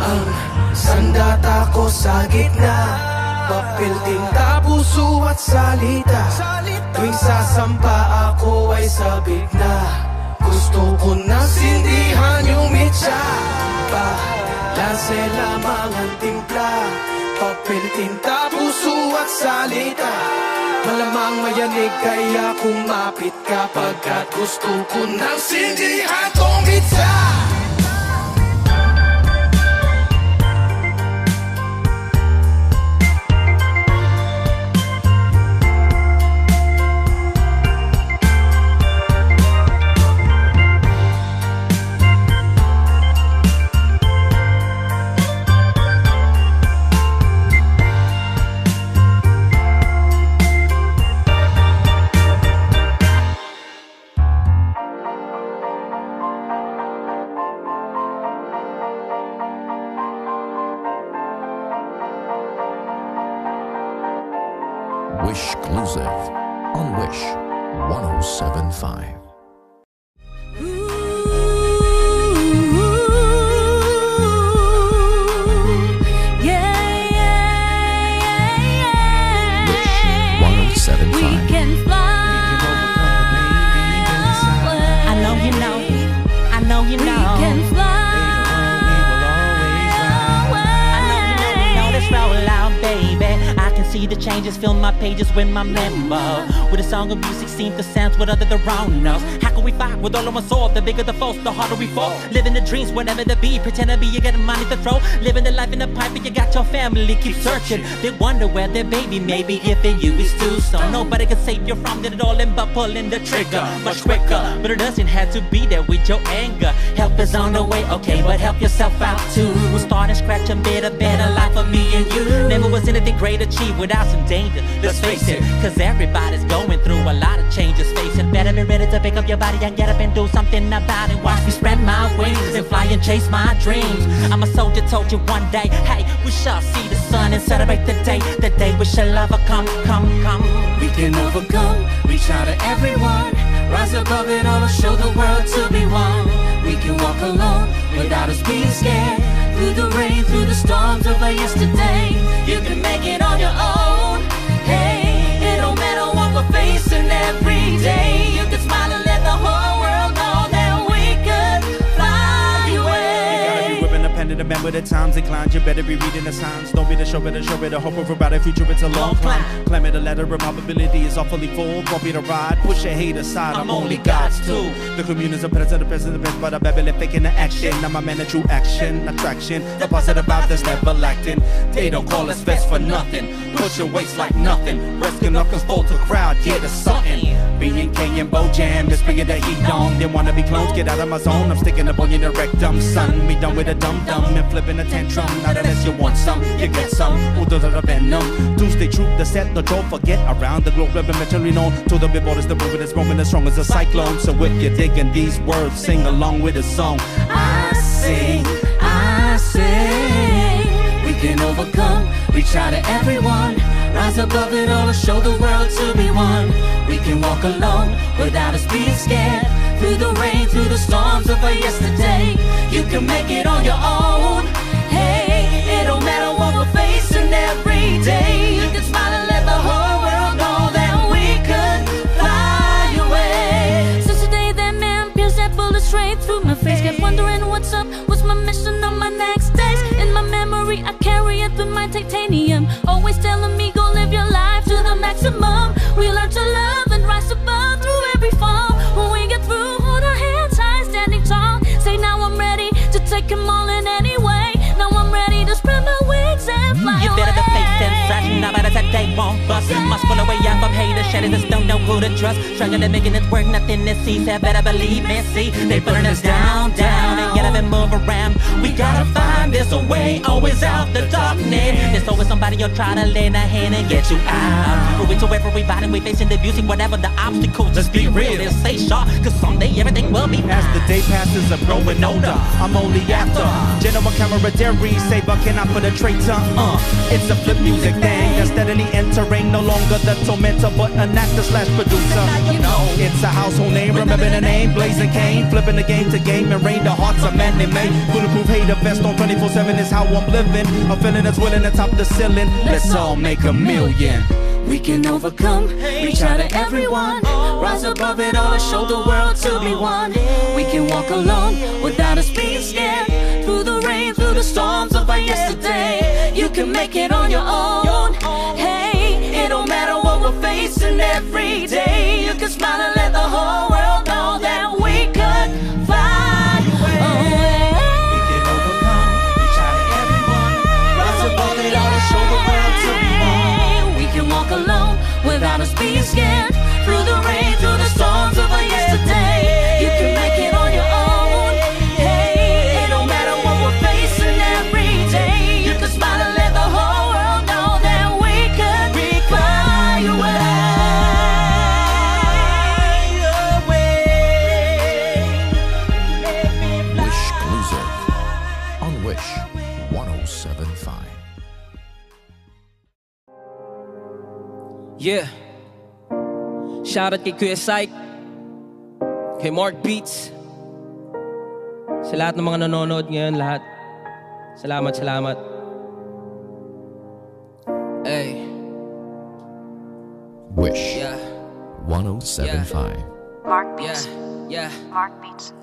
Ang sandata ko sa gitna, papel, tinta, puso at salita. Tuwing sasampa ako ay sabik na. Gusto ko nang sindihan yung mitsa. Balanse lamang ang timpla, papel, tinta, puso at salita. Malamang mayanig kaya kumapit ka, pagkat gusto ko nang sindihan tong mitsa. Wish Exclusive on Wish 1075. See the changes, fill my pages with my member. With a song of music, seem to sense what other around us. How can we fight with all of my soul? The bigger the force, the harder we fall. Living the dreams, whatever the be. Pretend to be, you got money to throw. Living the life in the pipe, and you got your family. Keep searching. They wonder where their baby may be giving you is too slow. Nobody can save you from it all, and but pulling the trigger much quicker. But it doesn't have to be there with your anger. Help is on the way, okay, but help yourself out too. We'll start and scratch and build a better life for me and you. Never was anything great achieved without some danger, let's face it, cause everybody's going through a lot of changes. Face it, better be ready to pick up your body and get up and do something about it. Watch me spread my wings and fly and chase my dreams. I'm a soldier, told you one day, hey, we shall see the sun and celebrate the day we shall overcome, come. We can overcome, reach out to everyone, rise above it all and show the world to be one. We can walk alone without us being scared, through the rain, through the storms of our yesterday. You can make it on your own. Hey, it don't matter what we're facing every day. You can smile and let the whole world know that we could fly away. You gotta be whipping a pen to remember the times inclined. You better be reading the signs. Don't be the show it. The hope of a brighter future, it's a long climb. Climb it, a ladder, probability is awfully full. Bumpy the ride, push your hate aside. I'm only God's tool. The community's a president, the best, but I'm Babylon faking the action. I'm a man of true action, attraction. The positive vibe that's never lacking. They don't call us best for nothing. Push your waist like nothing. Rescue knuckles, fold to crowd, yeah, there's something. B&K and Bo Jam, just bringing the heat on. They wanna be clones, get out of my zone. I'm sticking up on your rectum, son. We done with a dum-dum and flipping a tantrum. Not unless you want some, you get some. Who does it venom? Tuesday truth, the set, no, don't forget. Around the globe, reverently known. To the big borders, the movement is moving as strong as a cyclone. So if you're digging these words, sing along with the song. I sing, we can overcome, reach out to everyone, rise above it all and show the world to be one. We can walk alone without us being scared, through the rain, through the storms of our yesterday. You can make it on your own. Hey, it don't matter what we're facing every day. You can smile and let the whole world know that we could fly away. Since the day that man pierced that bullet straight through my face, kept wondering what's up, what's my mission on my next days. In my memory, I carry it through my titanium, always telling me go live your life to the maximum. We learn to love and rise above through every fall. When we get through, hold our hands high, standing tall. Say now I'm ready to take them all in any way. Now I'm ready to spread my wings and fly You away. better the face and such, now better that they won't bust. Must pull away up from haters, shedding just don't know who to trust. Struggling and making it work, nothing to see. So better believe and see. They burn us down, and get up and move around. We gotta find this a way, always out the darkness. There's always somebody you'll try to lend a hand and get you out. But to everybody, we facing the music, whatever the obstacles. Just be real and stay sharp, cause someday everything will be fine. As the day passes, I'm growing older. I'm only after general camaraderie. Saber, can I put a traitor? It's a flip music thing that's steadily entering no longer the tormentor, but an actor slash producer. It's a household name, remember the name, Blazing Kane. Flipping the game to game and rain the hearts of man they made. Bulletproof hater vest on 24/7 is how I'm living. A feeling that's willing to top the ceiling. Let's all make a million. We can overcome, reach out to everyone, rise above it all and show the world to be one. We can walk alone without us being scared, through the rain, through the storms of our yesterday. You can make it on your own. Hey, it don't matter what we're facing every day. You can smile and let the whole world know that we could fly away. We can overcome, reach out to everyone, rise above it all and show the world to be one. We can walk alone without us being scared, through the rain, through the storms of our yesterday. You can make it on your own. Hey, it don't matter what we're facing every day. You can smile and let the whole world know that we could fly away. Wish Exclusive on Wish 107.5. Yeah. Shoutout kay Kuya Syke, kay Mark Beats, sa lahat ng mga nanonood ngayon, lahat. Salamat, salamat. Hey. Wish Yeah. 107.5. Mark Beats. Yeah. Mark Beats.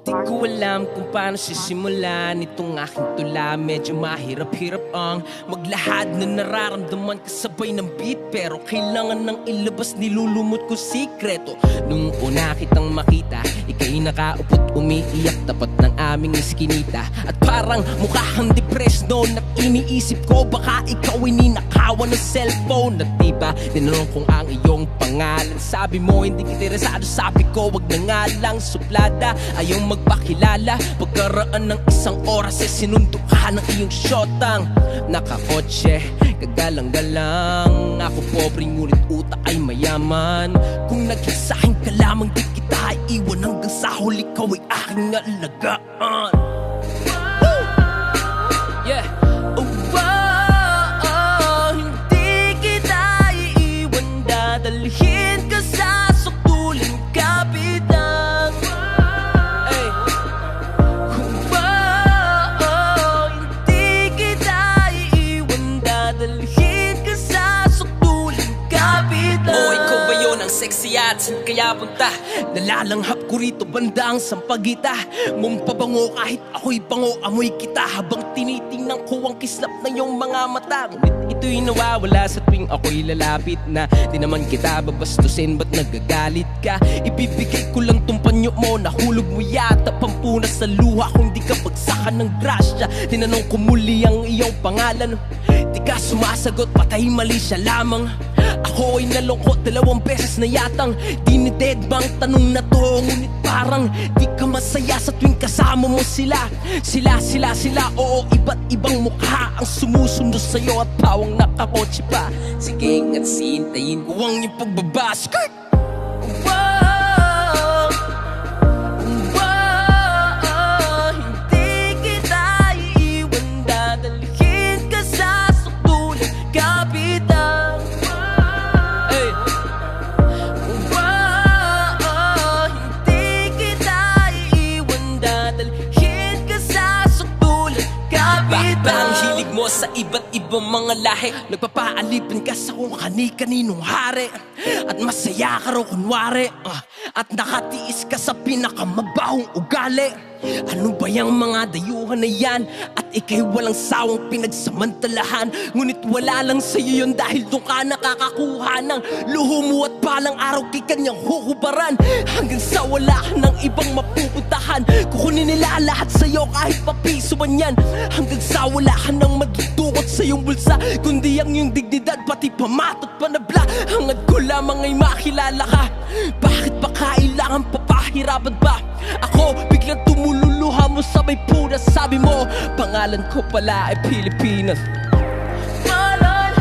Di ko alam kung paano sisimulan itong aking tula. Medyo mahirap-hirap ang maglahad na nararamdaman kasabay ng beat. Pero kailangan nang ilabas, nilulumot ko sikreto. Nung una kitang makita, ika'y nakaupot umiiyak tapat ng aming iskinita. At parang mukha kang depressed noon. At iniisip ko baka ikaw ay ninakawan ng cellphone. At diba, tinanong kong ang iyong pangalan. Sabi mo hindi interesado, sabi ko wag na nga lang suplada. Ayaw magpakilala, pagkaraan ng isang oras sinundo ka ng iyong shotang. Nakakotse, kagalang-galang. Ako pobre ngunit utak ay mayaman. Kung naging sa'kin ka lamang, di kita iwan hanggang sa huli ikaw ay aking alagaan. Yeah. Hindi kita iiwan, dadalhin ka sa sukulin kapitang. Hindi kita iiwan, dadalhin ka sa sukulin kapitang. Oh, ikaw ba yun ang sexy at saan kaya punta? Nalalanghap ko rito banda ang sampagita. Mong pabango kahit ako'y bango, amoy kita. Habang tinitingnan ko ang kislap na iyong mga mata. Ngunit ito'y nawawala sa tuwing ako'y lalapit na. Di naman kita babastusin, ba't nagagalit ka? Ibibigay ko lang tong panyo mo, nahulog mo yata pampunas sa luha. Kung di ka bagsakan ng grasya, tinanong ko muli ang iyong pangalan. Di ka sumasagot, patay mali siya lamang. Ako ay nalungkot 2 beses na yatang dinidedbang tanong na to. Ngunit parang di ka masaya sa tuwing kasama mo sila. Sila, oo, iba't ibang mukha ang sumusundo sa'yo at pawang nakakotse pa. Sige nga't sintayin ko ang iyong pagbabaskart. Hindi kita iiwan, dadalhin ka sa sukuling kapitang. Bang hilig mo sa iba't ibang mga lahi, nagpapaalipin ka sa kung kani-kaninong hari. At masaya ka raw kunwari, at nakatiis ka sa pinakamabahong ugali. Ano ba yung mga dayuhan na yan? At ika'y walang sawang pinagsamantalahan. Ngunit wala lang sa'yo yun dahil doon ka nakakakuha ng luho mo at balang araw kay kanyang huhubaran. Hanggang sa wala ka ng ibang mapupuntahan, kukunin nila lahat sa'yo kahit papiso man yan. Hanggang sa wala ka nang magdudukot sa iyong bulsa, kundi ang iyong dignidad pati pamatot panabla. Hangad ko lamang ay makilala ka. Bakit ba kailangan papahirapan ba? Ako biglang tumululuha mo sa may punas. Sabi mo, pangalan ko pala ay Pilipinas. Pangalan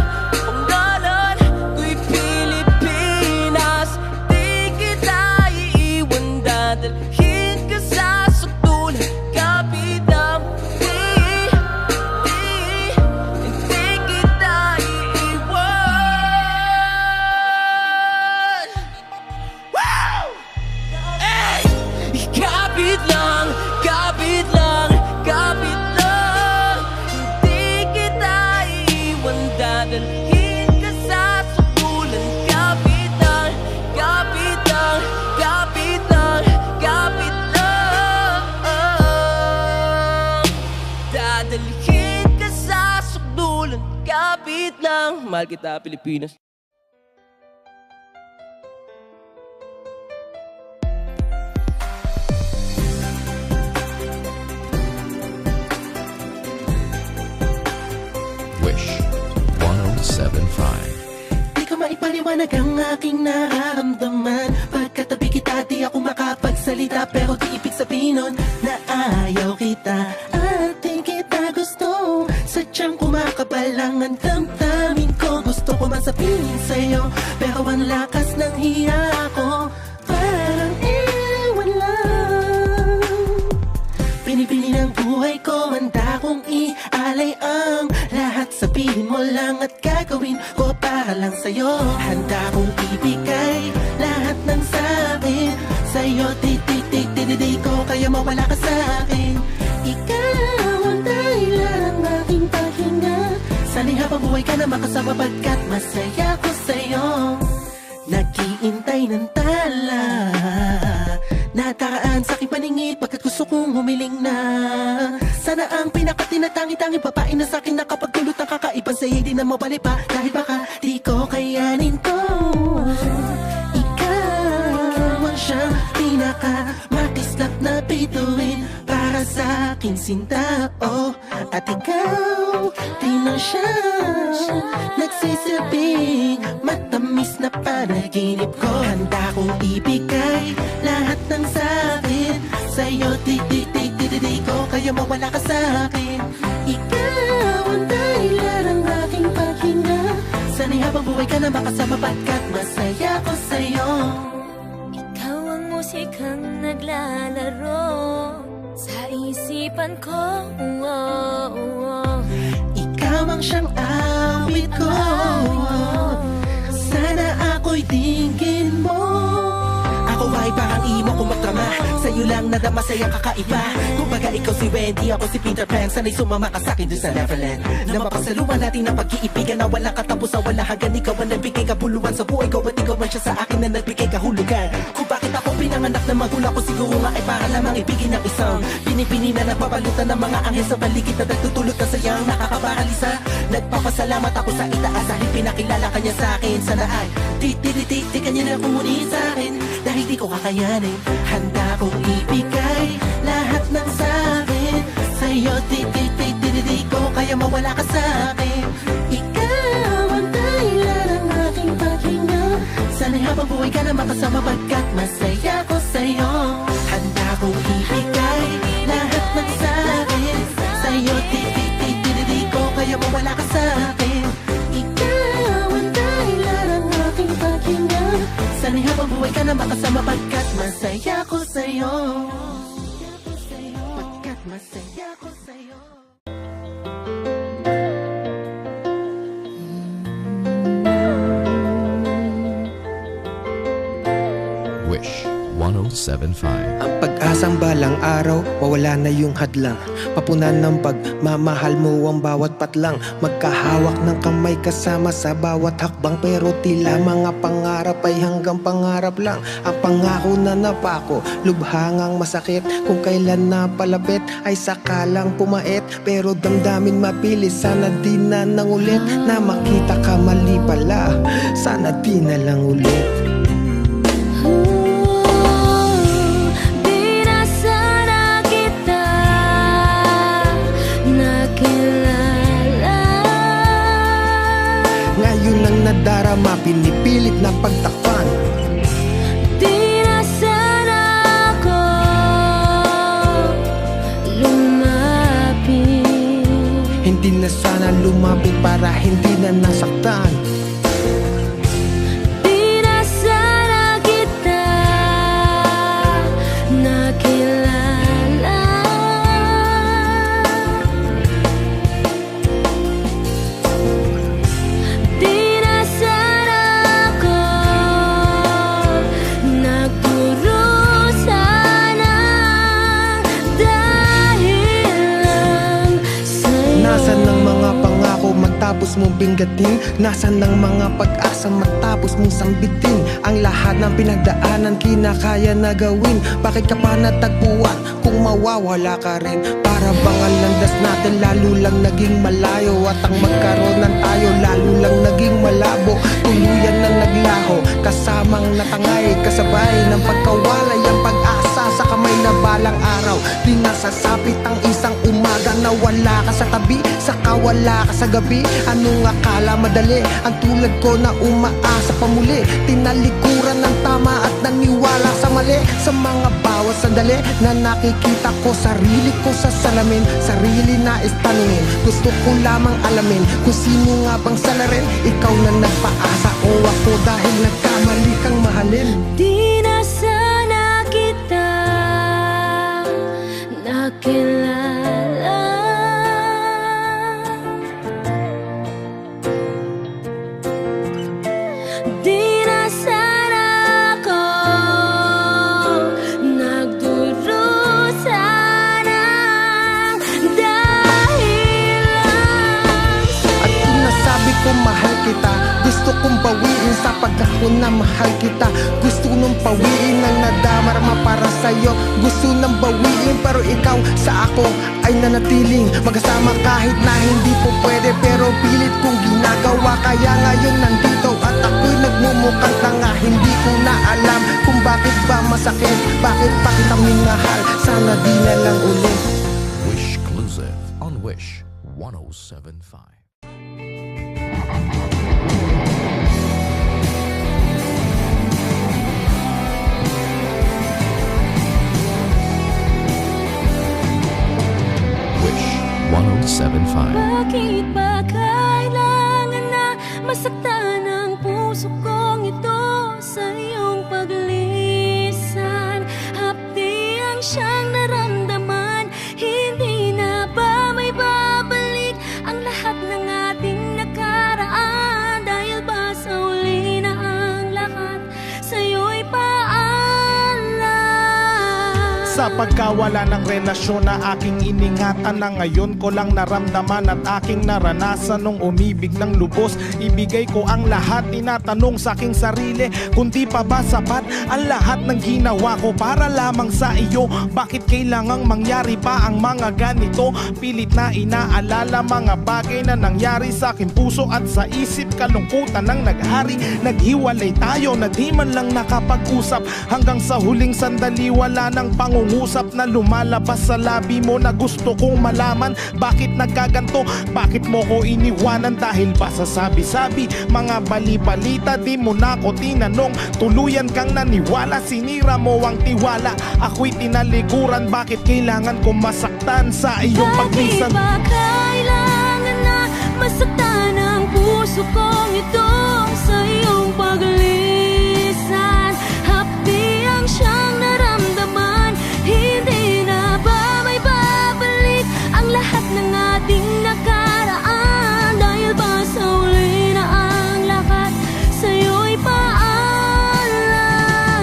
ko'y Pilipinas. Di kita iiwan, dadalhin ka sa sukuling kapitang. Hindi kita iiwan. mahal kita, Pilipinas. Wish 1075. Di ko maipaliwanag ang aking nararamdaman. Pagkatabi kita, di ako makapagsalita. Pero di ibig sabihin nun na ayaw kita at di kita gusto. Sadyang kumakabalang ang damdamin ko. Gusto ko man sabihin sa'yo, pero ang lakas ng hiya ko parang ewan lang. Pinipili ng buhay ko, handa kong ialay ang lahat. Sabihin mo lang at gagawin ko para lang sa'yo. Handa kong ibigay lahat ng sa'kin sa'yo. Di ko kaya mawala ka sa'kin. Ikaw ang dahilan ng aking paghinga. Sana'y habang buhay ka na makasama, pagkat masaya ko sa'yo. Nag-iintay ng tala, nadaraan sa aking paningin pagkat gusto kong humiling na. Sana ang pinakatinatangi-tangi babae na sa'kin nakapagdulot ng kakaiban sa'yo di na mabali pa. Dahil baka di ko kayanin to. Ikaw ang siyang pinakamakislap na bituin para sa aking sinta, oh. At ikaw di na siya nagsisilbing matamis na panaginip ko. Handa kong ibigay lahat ng sa'kin sa'yo. Di ko kaya mawala ka sa'kin. Ikaw ang dahilan ng aking paghinga. Sana'y habang buhay ka na makasama, pagkat masaya ko sa'yo. Ikaw ang musikang naglalaro sa isipan ko. Ikaw ang siyang awit ko. Sana ako'y dinggin mo. Ako ay parang imo kumatrama. Sa'yo lang nadama sa'yang kakaiba. Kumbaga ikaw si Wendy, ako si Peter Pan. Sana'y sumama ka sa'kin dun sa Neverland. Na mapasaluhan natin ang pag-iibigan na walang katapusan, walang hanggan. Ikaw ang nagbigay kabuluhan sa buhay ko, at ikaw man siya sa akin na nagbigay kahulugan. Kung bakit ako pinanganak na magulang ko, siguro nga ay para lamang ibigin ng isang pinipini na nagpapalutan ng mga anghel sa paligid na nagtutulot na sayang nakakaparalisa. Nagpapasalamat ako sa itaas dahil pinakilala kanya sa akin. Sana ay di kanya na kunin sa akin dahil di ko kakayanin. Handa kong ibigay lahat ng sa'kin sa'yo. Di ko kaya mawala ka sa'kin. Ikaw ang dahilan ng aking paghinga. Sana'y habang buhay ka na makasama, pagkat masaya ko sa'yo. Handa kong ibigay lahat ng sa'kin sa'yo. Di ko kaya mawala ka sa'kin. Ikaw ang dahilan ng aking paghinga. Sana'y habang buhay ka na makasama, pagkat masaya ko sa'yo. Pagkat masaya ko sa'yo. Wish 1075. Ang pag-asang balang araw, mawala na yung hadlang. Papunan ng pagmamahal mo ang bawat patlang. Magkahawak ng kamay kasama sa bawat hakbang. Pero tila mga pangarap ay hanggang pangarap lang. Ang pangako na napako, lubhangang masakit. Kung kailan napalapit ay sakalang pumait. Pero damdamin mapilis, sana di na nang ulit. Na makita ka mali pala, sana di na lang ulit. Ngayon ang nadarama, pinipilit na pagtakpan. Di na sana ako lumapit. Hindi na sana lumapit para hindi na nasaktan. Di na sana kita nakilala. Di na sana ako nagdurusa na dahil lang sa'yo. Nasaan ang mga pangako matapos matapos mong binggatin? Nasaan ang mga pag-asa matapos mong sambitin? Ang lahat ng pinagdaanan kinakaya na gawin. Bakit ka pa natagpuan kung mawawala ka rin? Para bang ang landas natin lalo lang naging malayo, at ang magkaroon tayo lalo lang naging malabo. Tuluyan na naglaho, kasamang natangay, kasabay ng pagkawalay ang pag-asa sa kamay na balang araw. Di nasasapit ang isang umaga na wala ka sa tabi, saka wala ka sa gabi. Anong akala madali? Ang tulad ko na umaasa pa muli, tinalikuran ng tama at naniwala sa mali. Sa mga bawat sandali na nakikita ko sarili ko sa salamin, sarili na istanungin, gusto ko lamang alamin kung sino nga bang salarin. Ikaw na nagpaasa o ako dahil nagkamali kang mahalin. Di na sana kita nakilala, di na sana ako nagdurusa ng dahilan. At kung nasabi ko mahal kita, gusto kong bawiin sa pagkakon na mahal kita. Gusto nung pawiin ang nadamarama para sa'yo. Gusto nang bawiin pero ikaw sa ako ay nanatiling magkasama kahit na hindi po pwede, pero pilit kong ginagawa. Kaya ngayon nandito at ako'y nagmumukhang tanga. Hindi ko na alam kung bakit ba masakit, bakit pa kita minahal. Sana di na lang ulit. Wish Exclusive on Wish 107.5. Wish 107.5. Bakit ba kailangan na masaktan ang puso kong ito sa iyong paglisan? Hapdi ang siyang naramdaman, hindi na ba may babalik ang lahat ng ating nakaraan? Dahil ba sa uli na ang lahat sa'yo'y paalam? Sa pagkawala ng relasyon na aking iningatan, na ngayon ko lang naramdaman at aking naranasan. Nung umibig ng lubos, ibigay ko ang lahat. Tinatanong sa aking sarili, kundi pa ba sapat ang lahat ng ginawa ko para lamang sa iyo? Bakit kailangang mangyari pa ang mga ganito? Pilit na inaalala mga bagay na nangyari sa aking puso at sa isip. Kalungkutan ng naghari, naghiwalay tayo na di man lang nakapag-usap. Hanggang sa huling sandali wala nang pangungusap na lumalabas sa labi mo na gusto kong malaman. Bakit nagkaganto? Bakit mo ko iniwanan? Dahil ba sa sabi-sabi, mga bali-balita, di mo na ko tinanong. Tuluyan kang naniwala, sinira mo ang tiwala. Ako'y tinalikuran, bakit kailangan ko masaktan sa iyong paglisan? Bakit ba kailangan na masaktan ang puso kong ito sa iyong paglisan? Hapdi ang siyang naramdaman, hindi na ba may babalik ang lahat ng ating nakaraan? Dahil ba sa uli na ang lahat sa'yo'y paalam?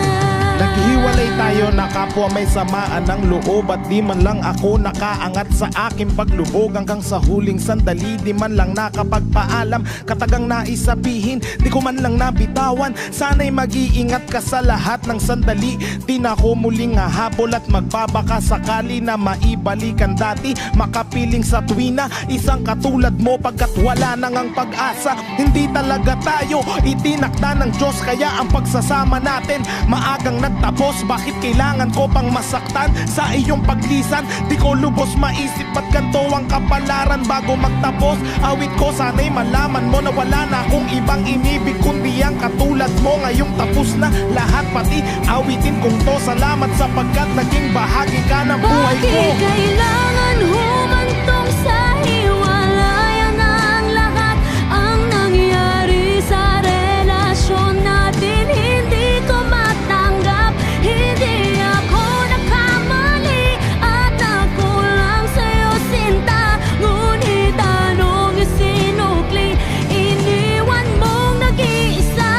Naghiwalay tayo na kapwa may samaan ng loob, at di man lang ako nakaangat sa aking paglubog. Hanggang sa huling sandali, di man lang nakapagpaalam. Katagang naisabihin, di ko man lang nabitawan. Sana'y mag-iingat ka sa lahat ng sandali. Di na ko muling hahabol at magbabaka sakali na maibalikan dati. Makapiling sa tuwina, isang katulad mo pagkat wala nang ang pag-asa. Hindi talaga tayo itinakda ng Diyos, kaya ang pagsasama natin maagang nagtapos. Bakit kailangan ko pang masaktan sa iyong paglisan? Di ko lubos maisip ba't ganito ang kapalaran bago magtapos. Awit ko sana'y malaman mo na wala na akong ibang inibig kundi ang katulad mo. Ngayong tapos na lahat, pati awitin kong to. Salamat sapagkat naging bahagi ka ng buhay ko. Bakit kailangan humantong sa hiwalayan ang lahat ang nangyari sa relasyon natin? Hindi ko matanggap, hindi ako nakamali at ako lang sa'yo sinta. Ngunit anong isinukli, iniwan mong nag-iisa?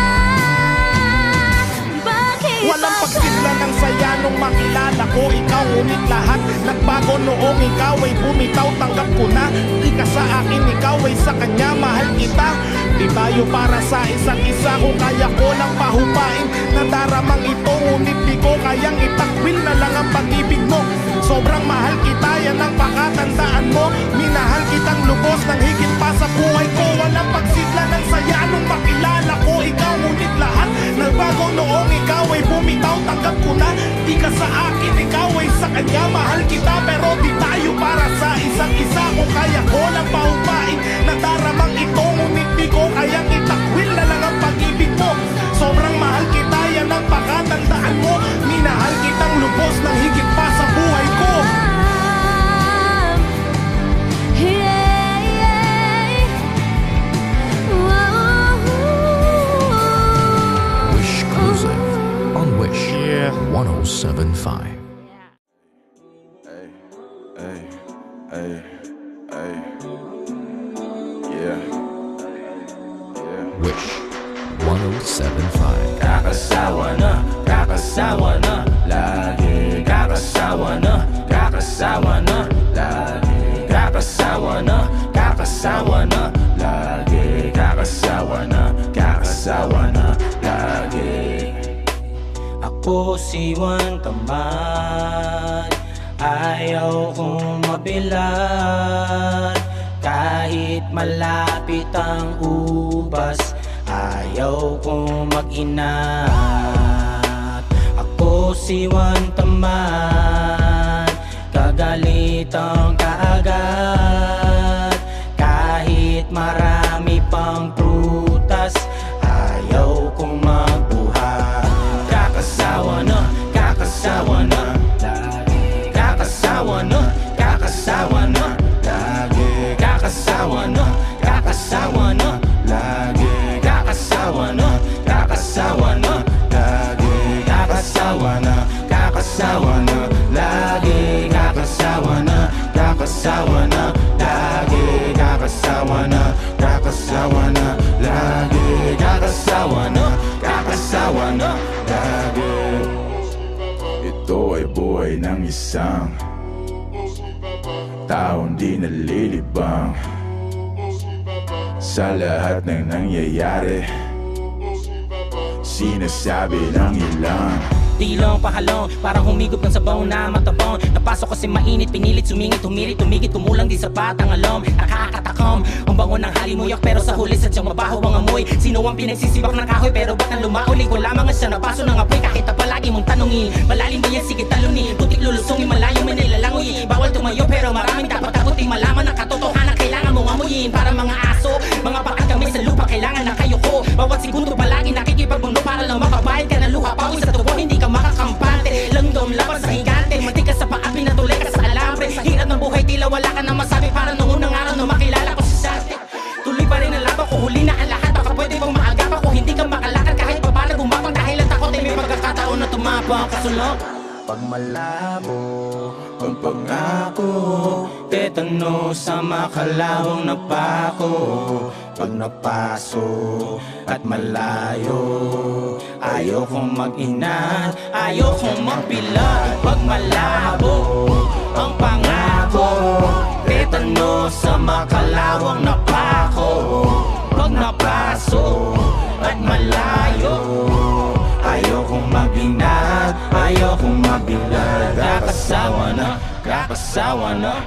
Bakit Walang pagsigla ng saya nung makilala ko ikaw. Ngunit lahat nagbago noong ikaw ay bumitaw. Tanggap ko na di ka sa akin, ikaw ay sa kanya. Mahal kita, di tayo para sa isa't isa. Kung kaya ko lang pahupain nadaramang ito, ngunit di ko kayang itakwil na lang ang pag-ibig mo. Sobrang mahal kita, yan ang pakatandaan mo. Minahal kitang lubos ng higit pa sa buhay ko. Walang pagsigla ng saya nung makilala ko ikaw. Ngunit lahat nagbago noong ikaw ay bumitaw. Tanggap ko na di ka sa akin, ikaw ay sa kanya. Mahal kita pero di tayo para sa isa't isa. Kung kaya ko lang pahupain nadaramang ito, ngunit di ko kayang itakwil na lang ang pag-ibig mo. Sobrang mahal kita, yan ang pakatandaan mo. Minahal kitang lubos ng higit pa sa buhay ko. Wish Exclusive on Wish 107.5. Wish 107.5. Kakasawa na, lagi kakasawa na, lagi kakasawa na, lagi kakasawa na, lagi. Ako si Juan Tamad, ayaw kong mabilad. Kahit malapit ang ubas, ayaw kong mag-inat. Ako si Juan Tamad, kagalitang kaagad. Kahit marami pang prutas, ayaw kong magbuhat. Kakasawa na, kakasawa na, kakasawa na, kakasawa na, lagi kakasawa na, kakasawa na, lagi kakasawa na, kakasawa na, lagi kakasawa na, kakasawa na, lagi kakasawa na, kakasawa na, lagi kakasawa na, kakasawa na, lagi kakasawa na, kakasawa na, lagi. Ito ay buhay ng isang taong di nalilibang sa lahat ng nangyayari. Sinasabi ng ilang Dilong pahalong, parang humigop ng sabaw na matabong. Napasok kasi mainit, pinilit, sumingit, humirit, tumigit, kumulang di sa batang alom. Nakakatakom, ang bango ng halimuyok, pero sa huli sadyang mabaho ang amoy. Sino ang pinagsisibak ng kahoy, pero ba't ang lumauli? Ko lamang ang siya nabaso ng apoy, kahit na palagi mong tanungin. Malalim ba yan, sige talunin, putik lulusungin, malayo may nilalanguyin. Bawal tumayo, pero maraming dapat takutin. Malaman ang katotohanan, kailangan mong amuyin. Para mga aso, mga bakal kami sa lupa, kailangan na kayo ko. Bawat segundo palagi nakikipagmundo para lang makabayad ka ng luha. Pawis sa tubo, hindi ka makakampante. Langdom laban sa higante, matigas sa paa, pinatuloy ka sa alambre. Sa hirap ng buhay, tila wala ka na masabi. Para nung unang araw na makilala ko si Sarte. Tuloy pa rin ang laban ko, huli na ang lahat. Baka pwede bang maagapan ko, hindi ka makalakad. Kahit pa paano gumapang dahil ang takot ay may pagkakataon na tumapang. Kasulong pag malabo ang pangako, tetano sa makalawang napako. Pag napaso at malayo, ayaw kong mag-inat, ayaw kong magbilad. Pag malabo ang pangako, tetano sa makalawang napako. Pag napaso at malayo, ayaw kong mag-inat, ayaw kong mabilad. Kakasawa na, kakasawa na,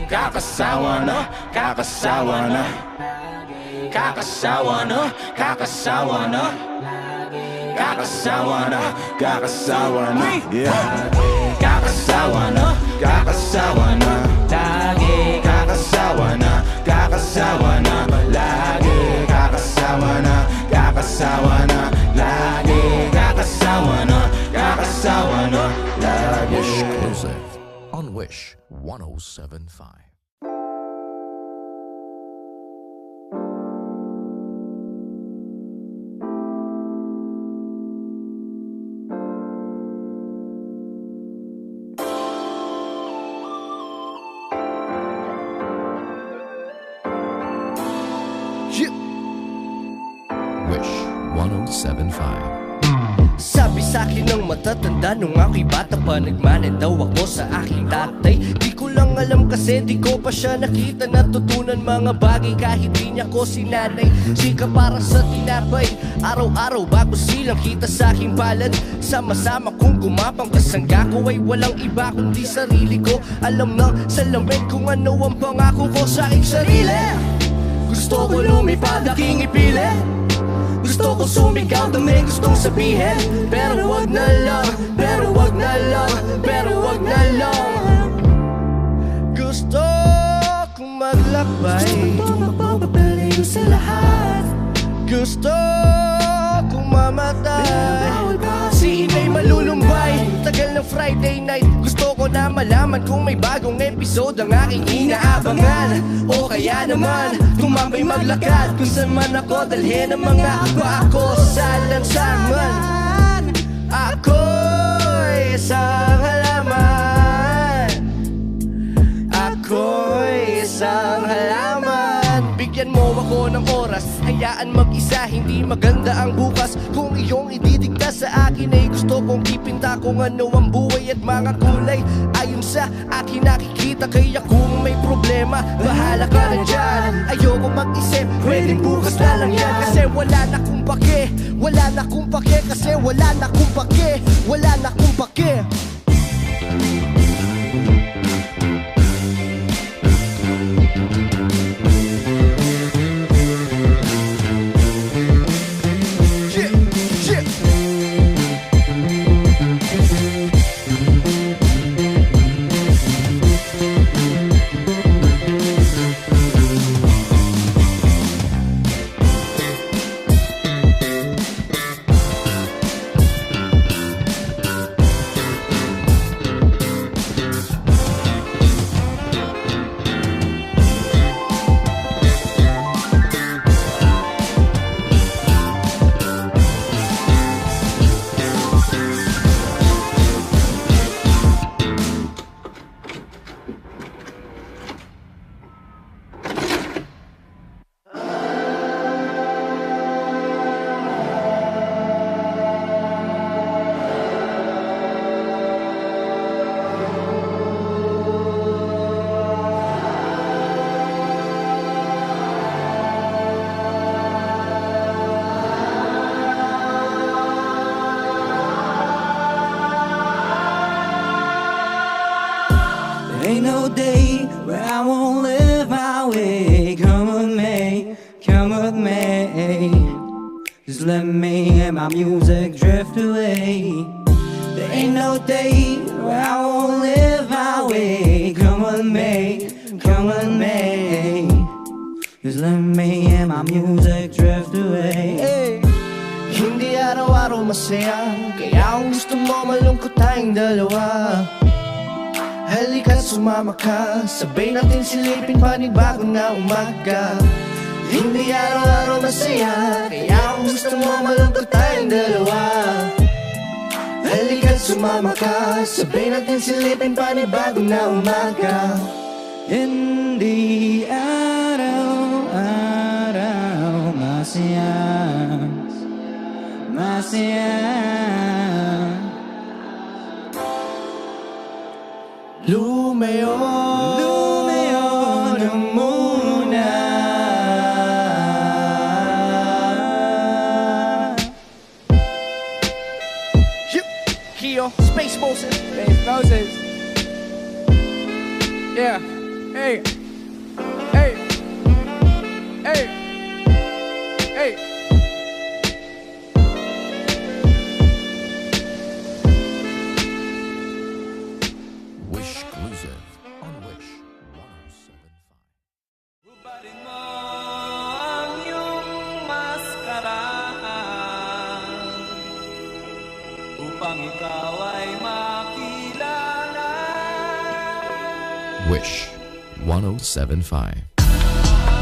kakasawa na, kakasawa na, kakasawa na, kakasawa na, kakasawa na, kakasawa na, kakasawa na, kakasawa na, lagi kakasawa na, kakasawa na, lagi kakasawa na, kakasawa na, lagi kakasawa na, kakasawa na, lagi. Exclusive on Wish 107.5. Wish 107.5. Sabi sa'kin ng matatanda nung ako'y bata pa, nagmanan daw ako sa aking tatay. Di ko lang alam kasi di ko pa siya nakita, natutunan mga bagay kahit di niya ko sinanay. Sika para sa tinapay, araw-araw bago silang kita sa aking palad. Sama-sama kong gumapang, kasangga ko ay walang iba kundi sarili ko. Alam ng salamin kung ano ang pangako ko sa aking sarili. Gusto ko lumipad aking ipilit, gusto ko sumigaw na may gustong sabihin. Pero wag na lang, pero wag na lang, pero wag na lang. Gusto kong maglakbay, gusto kong magpapapalayo sa lahat. Gusto kong mamatay, si Inay malulumbay. Tagal ng Friday night, gusto ko na malaman kung may bagong episode ang aking inaabangan. O kaya naman, tumambay maglakad kung saan man ako dalhin ang mga akwa ko sa lansangan. Ako'y isang halaman, ako'y isang halaman. Bigyan mo ako ng oras, hayaan mag-isa, hindi maganda ang bukas. Kung iyong ididikta sa akin ay gusto kong ipinta kung ano ang buhay at mga kulay ayon sa akin nakikita. Kaya kung may problema, bahala ka na dyan. Ayoko mag-isip, pwedeng bukas na lang yan. Kasi wala na kong pake, wala na kong pake. Kasi wala na kong pake, wala na kong pake. Ain't no day where I won't live my way. Come with me, come with me. Just let me and my music drift away. There ain't no day where I won't live my way. Come with me, come with me. Just let me and my music drift away. Hindi araw-araw masaya, kaya kung gusto mo malungkot tayong dalawa. Halika't sumama ka, sabay natin silipin panibagong na umaga. Hindi araw-araw masaya, kaya kung gusto mo malungkot tayong dalawa. Halika't sumama ka, sabay natin silipin panibagong na umaga. Hindi araw-araw masaya, masaya. Lumayo, lumayo na muna. Keo, Space Moses. Space Moses. Yeah. Hey. Hey. Hey. Hey. Wish 1075.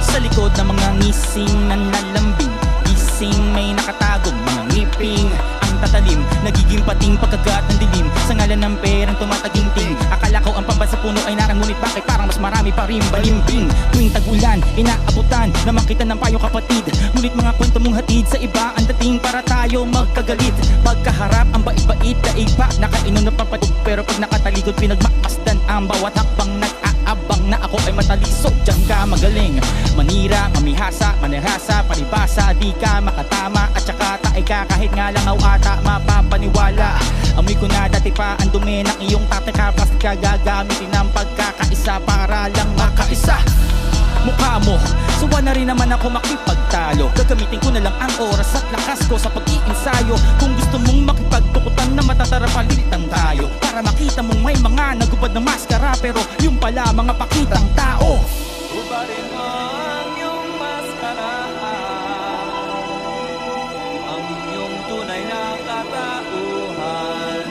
Sa likod ng mga ngising na nalambing, gising may nakatagong mga ngiping. Ang tatalim, nagiging pating pagkagat ng dilim. Sa ngalan ng perang tumataginting, akala ko ang pambansa puno ay narang, ngunit bakit parang mas marami pa rin balimbing. Tuwing tag-ulan, minsan inaabutan na makita ng payong kapatid. Ngunit mga kwento mong hatid sa iba ang dating para tayo magkagalit. Pagkaharap ang bait-bait, daig pa nakainom na pampatog. Pero pag nakatalikod pinagmakasdan ang bawat hakbang. Nag-aabang na ako ay mataliso. Diyan ka magaling manira, mamihasa, manirasa, palibasa. Di ka makatama at saka tae ka kahit nga langaw ata mapapaniwala. Amoy ko na dati pa ang dumi ng iyong tateka. Plastic ka gagamitin ng pagkakaisa para lang makaisa mukha mo. Suwa na rin naman ako makipagtalo. Gagamitin ko na lang ang oras at lakas ko sa pag-iinsayo. Kung gusto mong makipagtukutan na matatara palilitan tayo. Para makita mong may mga nagubad ng maskara, pero yung pala mga pakitang tao. Ubarin mo ang iyong maskara, ang iyong tunay na katauhan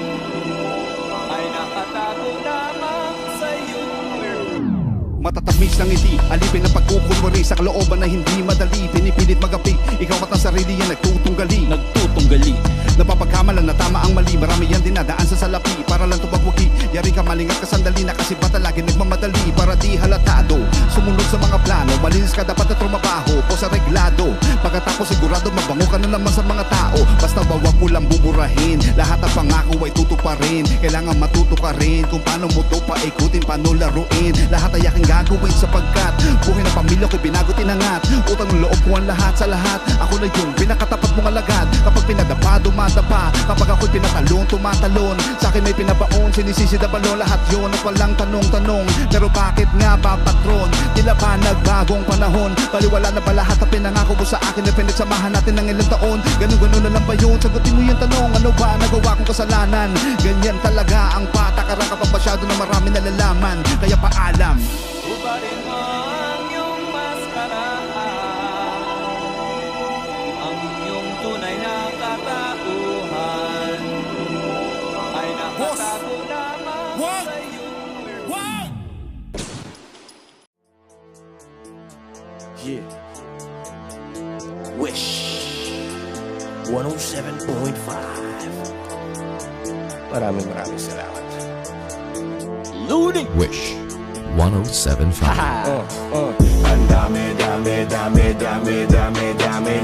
ay nakatago lamang sa iyong Matatamis ng ngiti, alipin ang pagkukunwari sa kalooban na hindi madali. Pinipilit magapi, ikaw at ang sarili yan nagtutunggali. Napapagkamalan na tama ang mali. Marami yan dinadaan sa salapi para lang tubagwagi. Yari ka malingat ka sandali na kasi bata lagi nagmamadali para di halatado. Sumunod sa mga plano, malinis ka dapat na trumabaho po sa reglado. Pagkatapos sigurado mabango ka na naman sa mga tao. Basta wag mo lang buburahin, lahat ng pangako ay tutuparin. Kailangan matuto ka rin kung paano mo to paikutin, paano laruin. Lahat ay aking gagawin sapagkat buhay ng pamilya ko'y binago tinangat. Utang ng loob ko ang lahat sa lahat. Ako na yung pinakatapat mong alagad. Kapag pinadapa, dumadapa. Kapag ako'y pinatalon, tumatalon. Sa akin may pinabaon, sinisisida balon. Lahat yun at walang tanong-tanong. Pero bakit nga ba patron? Tila ba nagbagong panahon? Baliwala na ba lahat na pinangako mo sa akin? Na pinagsamahan natin ng ilang taon. Ganun-ganun na lang ba yun? Sagutin mo yung tanong. Ano ba nagawa kong kasalanan? Ganyan talaga ang patakaran kapag masyado na marami nalalaman. Kaya paalam. Ubarin mo ang iyong maskara, ang iyong tunay na katauhan ay nakatago lamang sa iyong Yeah. Wish 107.5. Maraming salamat. Loading Wish 107.5. Ang dami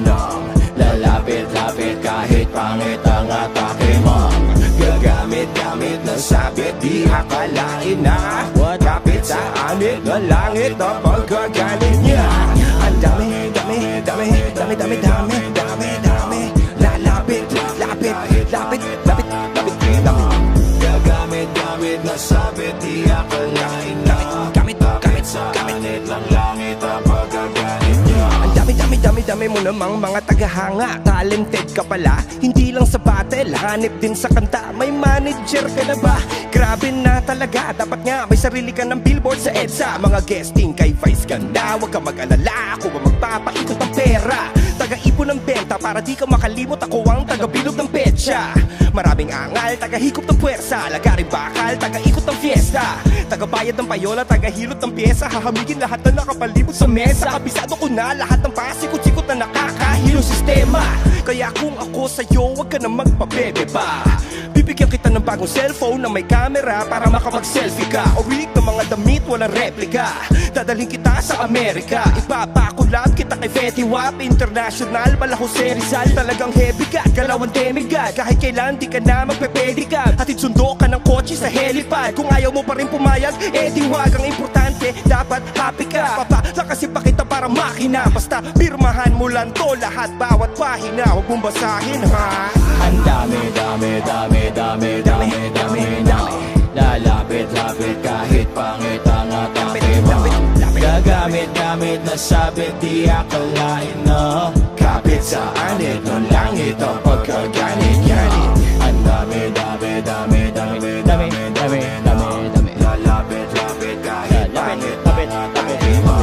nang lalapit-lapit kahit pangit ang atake mo. Gagamit-gamit na sabit, di akalain na kapit sa anit na langit na pagkagalit niya. Ang dami Lalapit-lapit Gagamit-gamit na sabit, di akalain na kapit sa anit ng langit ang pagkagalit niya. Ang dami mo namang mga tagahanga. Talented ka pala, hindi lang sa battle, hanip din sa kanta. May manager ka na ba? Grabe na talaga, dapat nga may sarili ka ng billboard sa EDSA. Mga guesting kay Vice ganda, huwag ka mag-alala, ako ba magpapaikot ng pera. Taga-ipon ng benta para di ka makalimot, ako ang taga-bilog ng petsa. Maraming angal, taga-hikop ng puwersa, lagaring bakal, taga-ikot ng fiesta. Taga-bayad ng payola, taga-hilot ng pyesa, hahamigin lahat na nakapalibot sa mesa. Kabisado ko na lahat ng pasikot-sikot na nakakahilong sistema. Kaya kung ako sa'yo, huwag ka na magpabebe pa. Bibigyan kita ng bagong cellphone na may camera para makapag-selfie ka. Original ng mga damit, walang replika. Dadalhin kita sa Amerika, ipapakulab kita kay Fetty Wap. International, Bala Jose Rizal, talagang heavy ka, galawang demigod. Kahit kailan di ka na magpepedicab, hatid sundo ka ng kotse sa helipad. Kung ayaw mo pa rin pumayag, di wag. Ang importante, dapat happy ka. Papalakasin pa kita para makina. Basta pirmahan mo lang to lahat, bawat pahina, huwag mong basahin ha. Ang dami lalapit-lapit kahit pangit ang atake mo. Gagamit-gamit na sabit, di akalain na kapit sa anit ng langit ang pagkaganit. Ang dami lalapit-lapit kahit pangit ang atake mo.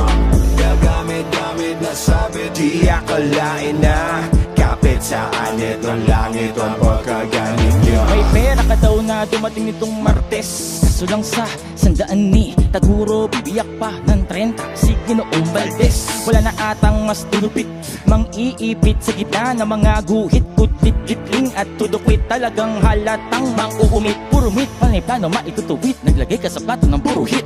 Gagamit-gamit na sabit, di akalain na kapit sa anit ng langit ang pagkaganit. May pera ka daw na dumating nitong Martes. Kaso lang sa sandaan ni Taguro, bibiyak pa ng 30 si Ginoong Valdez. Wala na atang mas tulupit, mang iipit sa gitna ng mga guhit. Kutlit, litling at tudukwit, talagang halatang mang-uumit. Puro meat, panay plano maitutuwit, naglagay ka sa plato ng puro hit.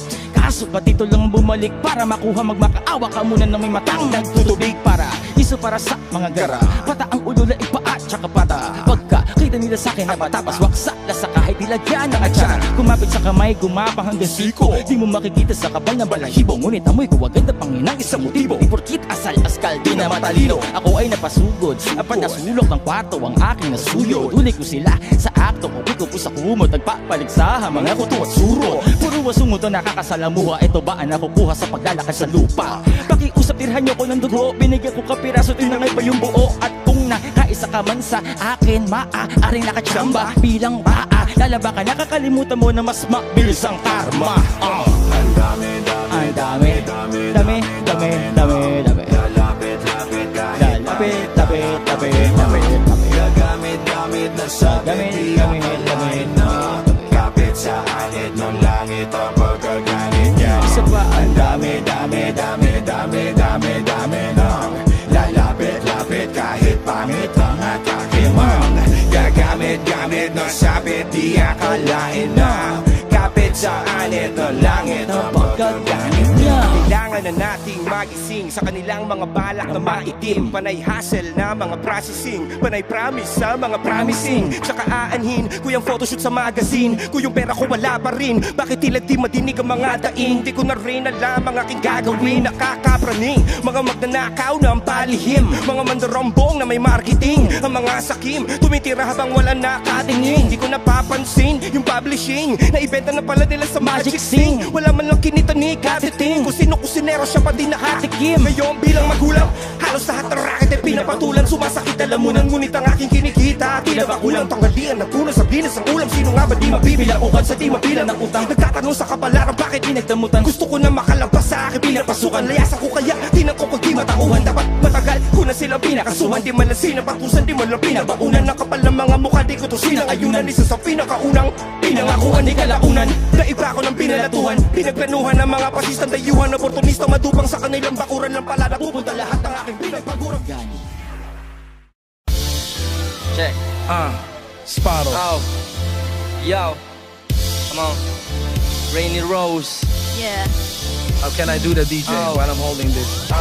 Kaso ba't ito lang bumalik para makuha magmakaawa ka muna na may matang nagtutubig para iso para sa mga gara. Pata ang ulo na ipaa tsaka pata. Pagka kita nila sa akin na matapas waksa lasa kahit nilagyan ng atyan. Kumapit sa kamay gumapang hanggang siko. Di mo makikita sa kapal ng balahibo. Ngunit amoy ko agad na panginang isang motibo. Iporkit asal askal di na matalino. Ako ay napasugod apat nasulok ng kwarto ang aking nasuyo. Dulik ko sila sa akto ko ko sa kumot. Nagpapaligsaha mga kuto at suro. Puro wasungo to nakakasalamuha. Ito ba ang nakukuha sa paglalakad sa lupa? Pakiusap tirhan nyo ko ng dugo. Binigyan ko kapiraso tinangay pa yung buo. At kung nakaisa ka man sa akin maaaring nakachamba bilang baa. Lalaba ka nakakalimutan mo na mas mabilis ang karma. Ang dami, ang dami, dami, dami, dami, dami. Lalapit, lapit kahit Lapit, lapit, lapit, lapit, lapit. Gagamit, gamit na sabit di akalain na kapit sa anit ng langit ang pagkaganit niya. Isa pa ang dami, dami, dami, dami, dami, dami nang lalapit, lapit kahit pangit ang atakimang. Gagamit, gamit ng sabit di akalain na kapit sa anit ng langit ang pagkaganit niya. Kailangan na nating magising sa kanilang mga balak na maitim. Panay hassle na mga processing, panay promise sa mga promising. Tsaka aanhin ko yung photoshoot sa magazine. Kung yung pera ko wala pa rin, bakit tila di madinig ang mga daing? Di ko na rin alam ang aking gagawin. Nakakapraning, mga magnanakaw na ang palihim, mga mandarombong na may marketing. Ang mga sakim, tumitira habang wala nakatingin. Di ko napapansin yung publishing na ibenta na pala nila sa Magic Sing. Wala man lang kinita ni Katiting. Kung sino kusinero siya pa din nakatikim. Ngayon bilang magulang, halos lahat ng racket ay pinapatulan. Sumasakit alamunan, ngunit ang aking kinikita tila ba kulang? Tanghalian, nagpunan sa binas ang ulam. Sino nga ba di mabibilang ukad sa di mabilang ng utang? Nagtatanong sa kapalaran, bakit pinagdamutan? Gusto ko na makalampas sa aking pinapasukan. Layasan ko kaya, tinan ko pag di matauhan. Dapat matagal ko na silang pinakasuhan. Di man lang sinapatusan, di man lang pinabaunan. Ng kapal ng mga mukha, di ko to silang ayunan. Isa sa pinakaunang pinangakuan, di kalaunan. Naiba ko ng pinalatuhan, pinagplanuhan ng mga pasistang dayuhan. Oportunista madupang sa kanilang bakuran lang pala. Napupunta lahat ng aking pinagpagurang. Check. Sparo. Oh. Yo. Come on. Rainy Rose. Yeah. How can I do the DJ while I'm holding this?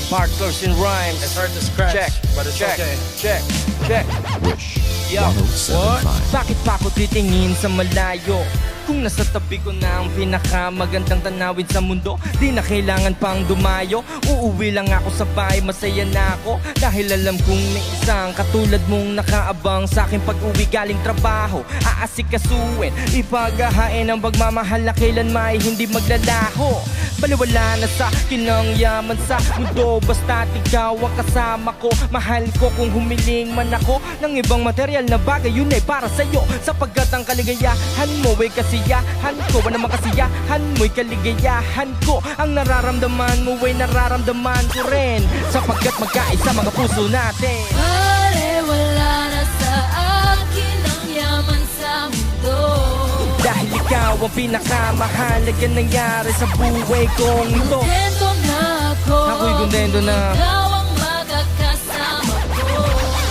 Partners in rhymes. It's hard to scratch, Check. but it's Check. okay. Check. Check. Wish Yo. 1075. Bakit pa ako titingin sa malayo? Kung nasa tabi ko na ang pinakamagandang tanawin sa mundo, di na kailangan pang dumayo. Uuwi lang ako sa bahay, masaya na ako. Dahil alam kong may isang katulad mong nakaabang sa akin pag-uwi galing trabaho. Aasikasuin, ipaghahain ang pagmamahal na kailan may hindi maglalaho. Baliwala na sa akin ang yaman sa mundo, basta't ikaw ang kasama ko. Mahal ko kung humiling man ako ng ibang material na bagay, yun ay para sa'yo. Sapagkat ang kaligayahan mo ay kasiyahan ko, ano naman kasiyahan mo'y kaligayahan ko. Ang nararamdaman mo ay nararamdaman ko rin, sapagkat magkaisa mga puso natin. Wala na sa akin ang yaman sa mundo. Dahil ikaw ang pinakamahalaga nangyari sa buhay kong ito. Kontento na ako, Ako'y kontento na. ikaw ang magkakasama ko.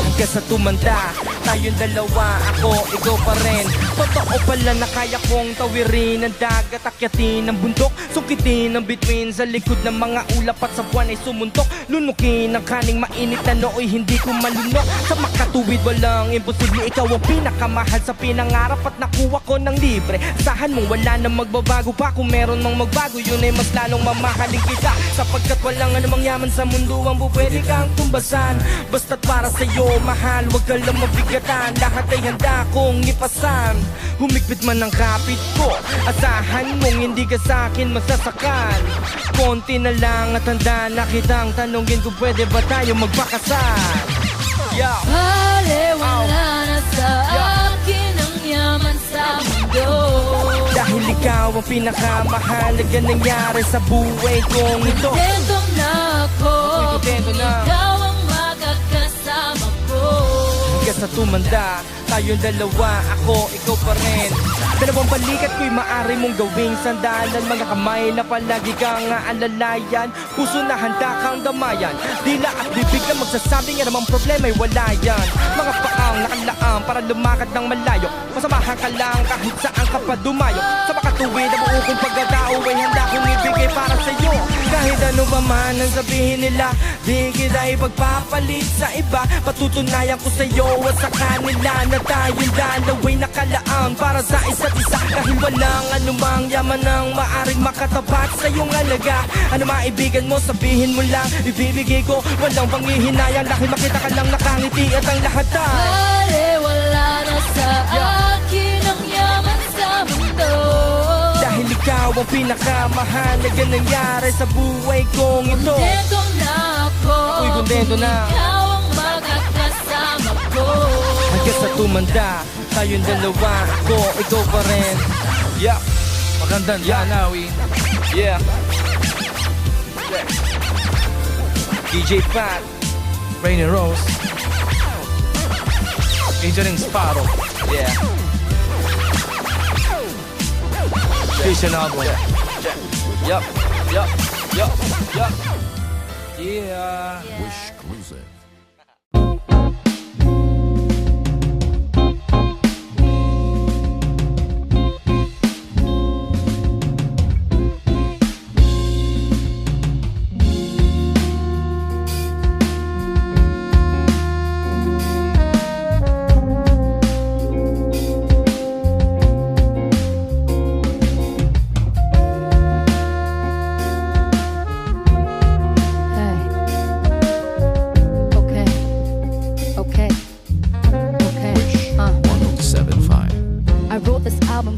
Hanggang sa tumanda, tayong dalawa, ako, ikaw pa rin. Totoo pala na kaya kong tawirin ang dagat, akyatin ang bundok, sukitin ang bituin sa likod ng mga ulap at sa buwan ay sumuntok. Lunukin ang kaning mainit na nooy hindi ko malunok. Sa makatuwid walang imposible, ikaw ang pinakamahal sa pinangarap at nakuha ko ng libre. Asahan mong wala na magbabago pa, kung meron mang magbago yun ay mas lalong mamahalin kita. Sapagkat walang anumang yaman sa mundo ang pupwede kang tumbasan. Basta't para sa'yo mahal, wag ka lang mabigatan. Lahat ay handa kong ipasan. Humigpit man ang kapit ko, asahan mong hindi ka sa'kin masasakan. Konti na lang at handa na kitang tanungin kung pwede ba tayo magpakasal. Yo. Wala na sa akin ang yaman sa mundo. Dahil ikaw ang pinakamahalaga nangyari sa buhay kong ito. Kontento na ako, kontento na. ikaw ang magkakasama ko. Hanggang sa tumanda, tayong dalawa, ako, ikaw pa rin. Dalawang balikat ko'y maaari mong gawing sandalan. Mga kamay na palagi kang aalalayan, puso na handa kang damayan. Dila at bibig na magsasabing nga namang problema ay wala yan. Mga paang nakalaan para lumakad ng malayo. Masamahan Puntahan ka lang kahit saan ka pa dumayo. Sa makatuwid na buo kong pagkatao ay handa kong ibigay para sa'yo. Kahit ano pa man ang sabihin nila, di kita ipagpapalit sa iba. Patutunayan ko sa'yo at sa kanila na tayong dalaway nakalaan para sa isa't isa. Kahit walang anumang yaman ang maaring makatapat sa iyong alaga. Ano maibigan mo, sabihin mo lang, ibibigay ko. Walang panghihinayang, dahil makita ka lang nakangiti at ang lahat ay pare, wala na sa akin ang yaman sa mundo. dahil ikaw ang pinakamahalaga nangyari sa buhay kong ito. Kontento na ako, Uy, kontento na. ikaw ang magkakasama ko. Hanggang sa tumanda, tayong dalawa, ako, ikaw pa rin. Yeah, magandang tanawin. Yeah. DJ Pat, Rainy Rose, Angeling Sparrow. Yeah. Station album. Yup, yup, yup, yup. Yeah. Wish Cruiser.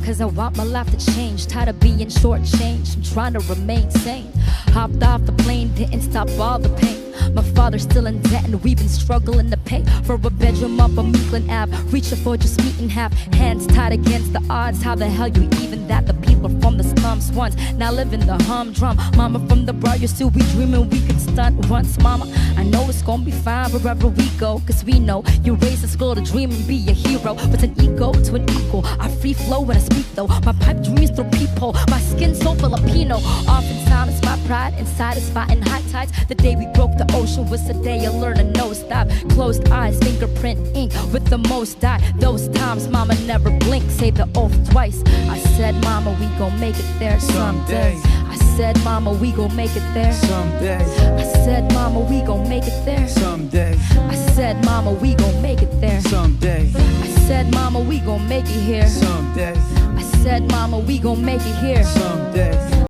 Cause I want my life to change. Tired of being shortchanged. I'm trying to remain sane. Hopped off the plane, didn't stop all the pain. My father's still in debt and we've been struggling to pay for a bedroom up on Meekland Ave. Reaching for just meat and half. Hands tied against the odds. How the hell you even that? The people from the slums once now live in the humdrum. Mama from the bar used to be dreaming we could stunt once. Mama, I know it's gonna be fine wherever we go. Cause we know you raised us girl to dream and be a hero. But an ego to an equal. I free flow when I speak though. My pipe dreams through peephole. My skin so Filipino. Oftentimes my pride inside is fighting high tides. The day we broke the ocean was the day I learned to know stop. Closed eyes, fingerprint ink with the most dye. Those times mama never blinked. Say the oath twice. I said mama we gon' make it there someday. I said mama we gon' make it there someday. I said mama we gon' make it there someday. I said mama we gon' make it there someday. I said mama we gon' make it here someday. I said mama we gon' make it here someday.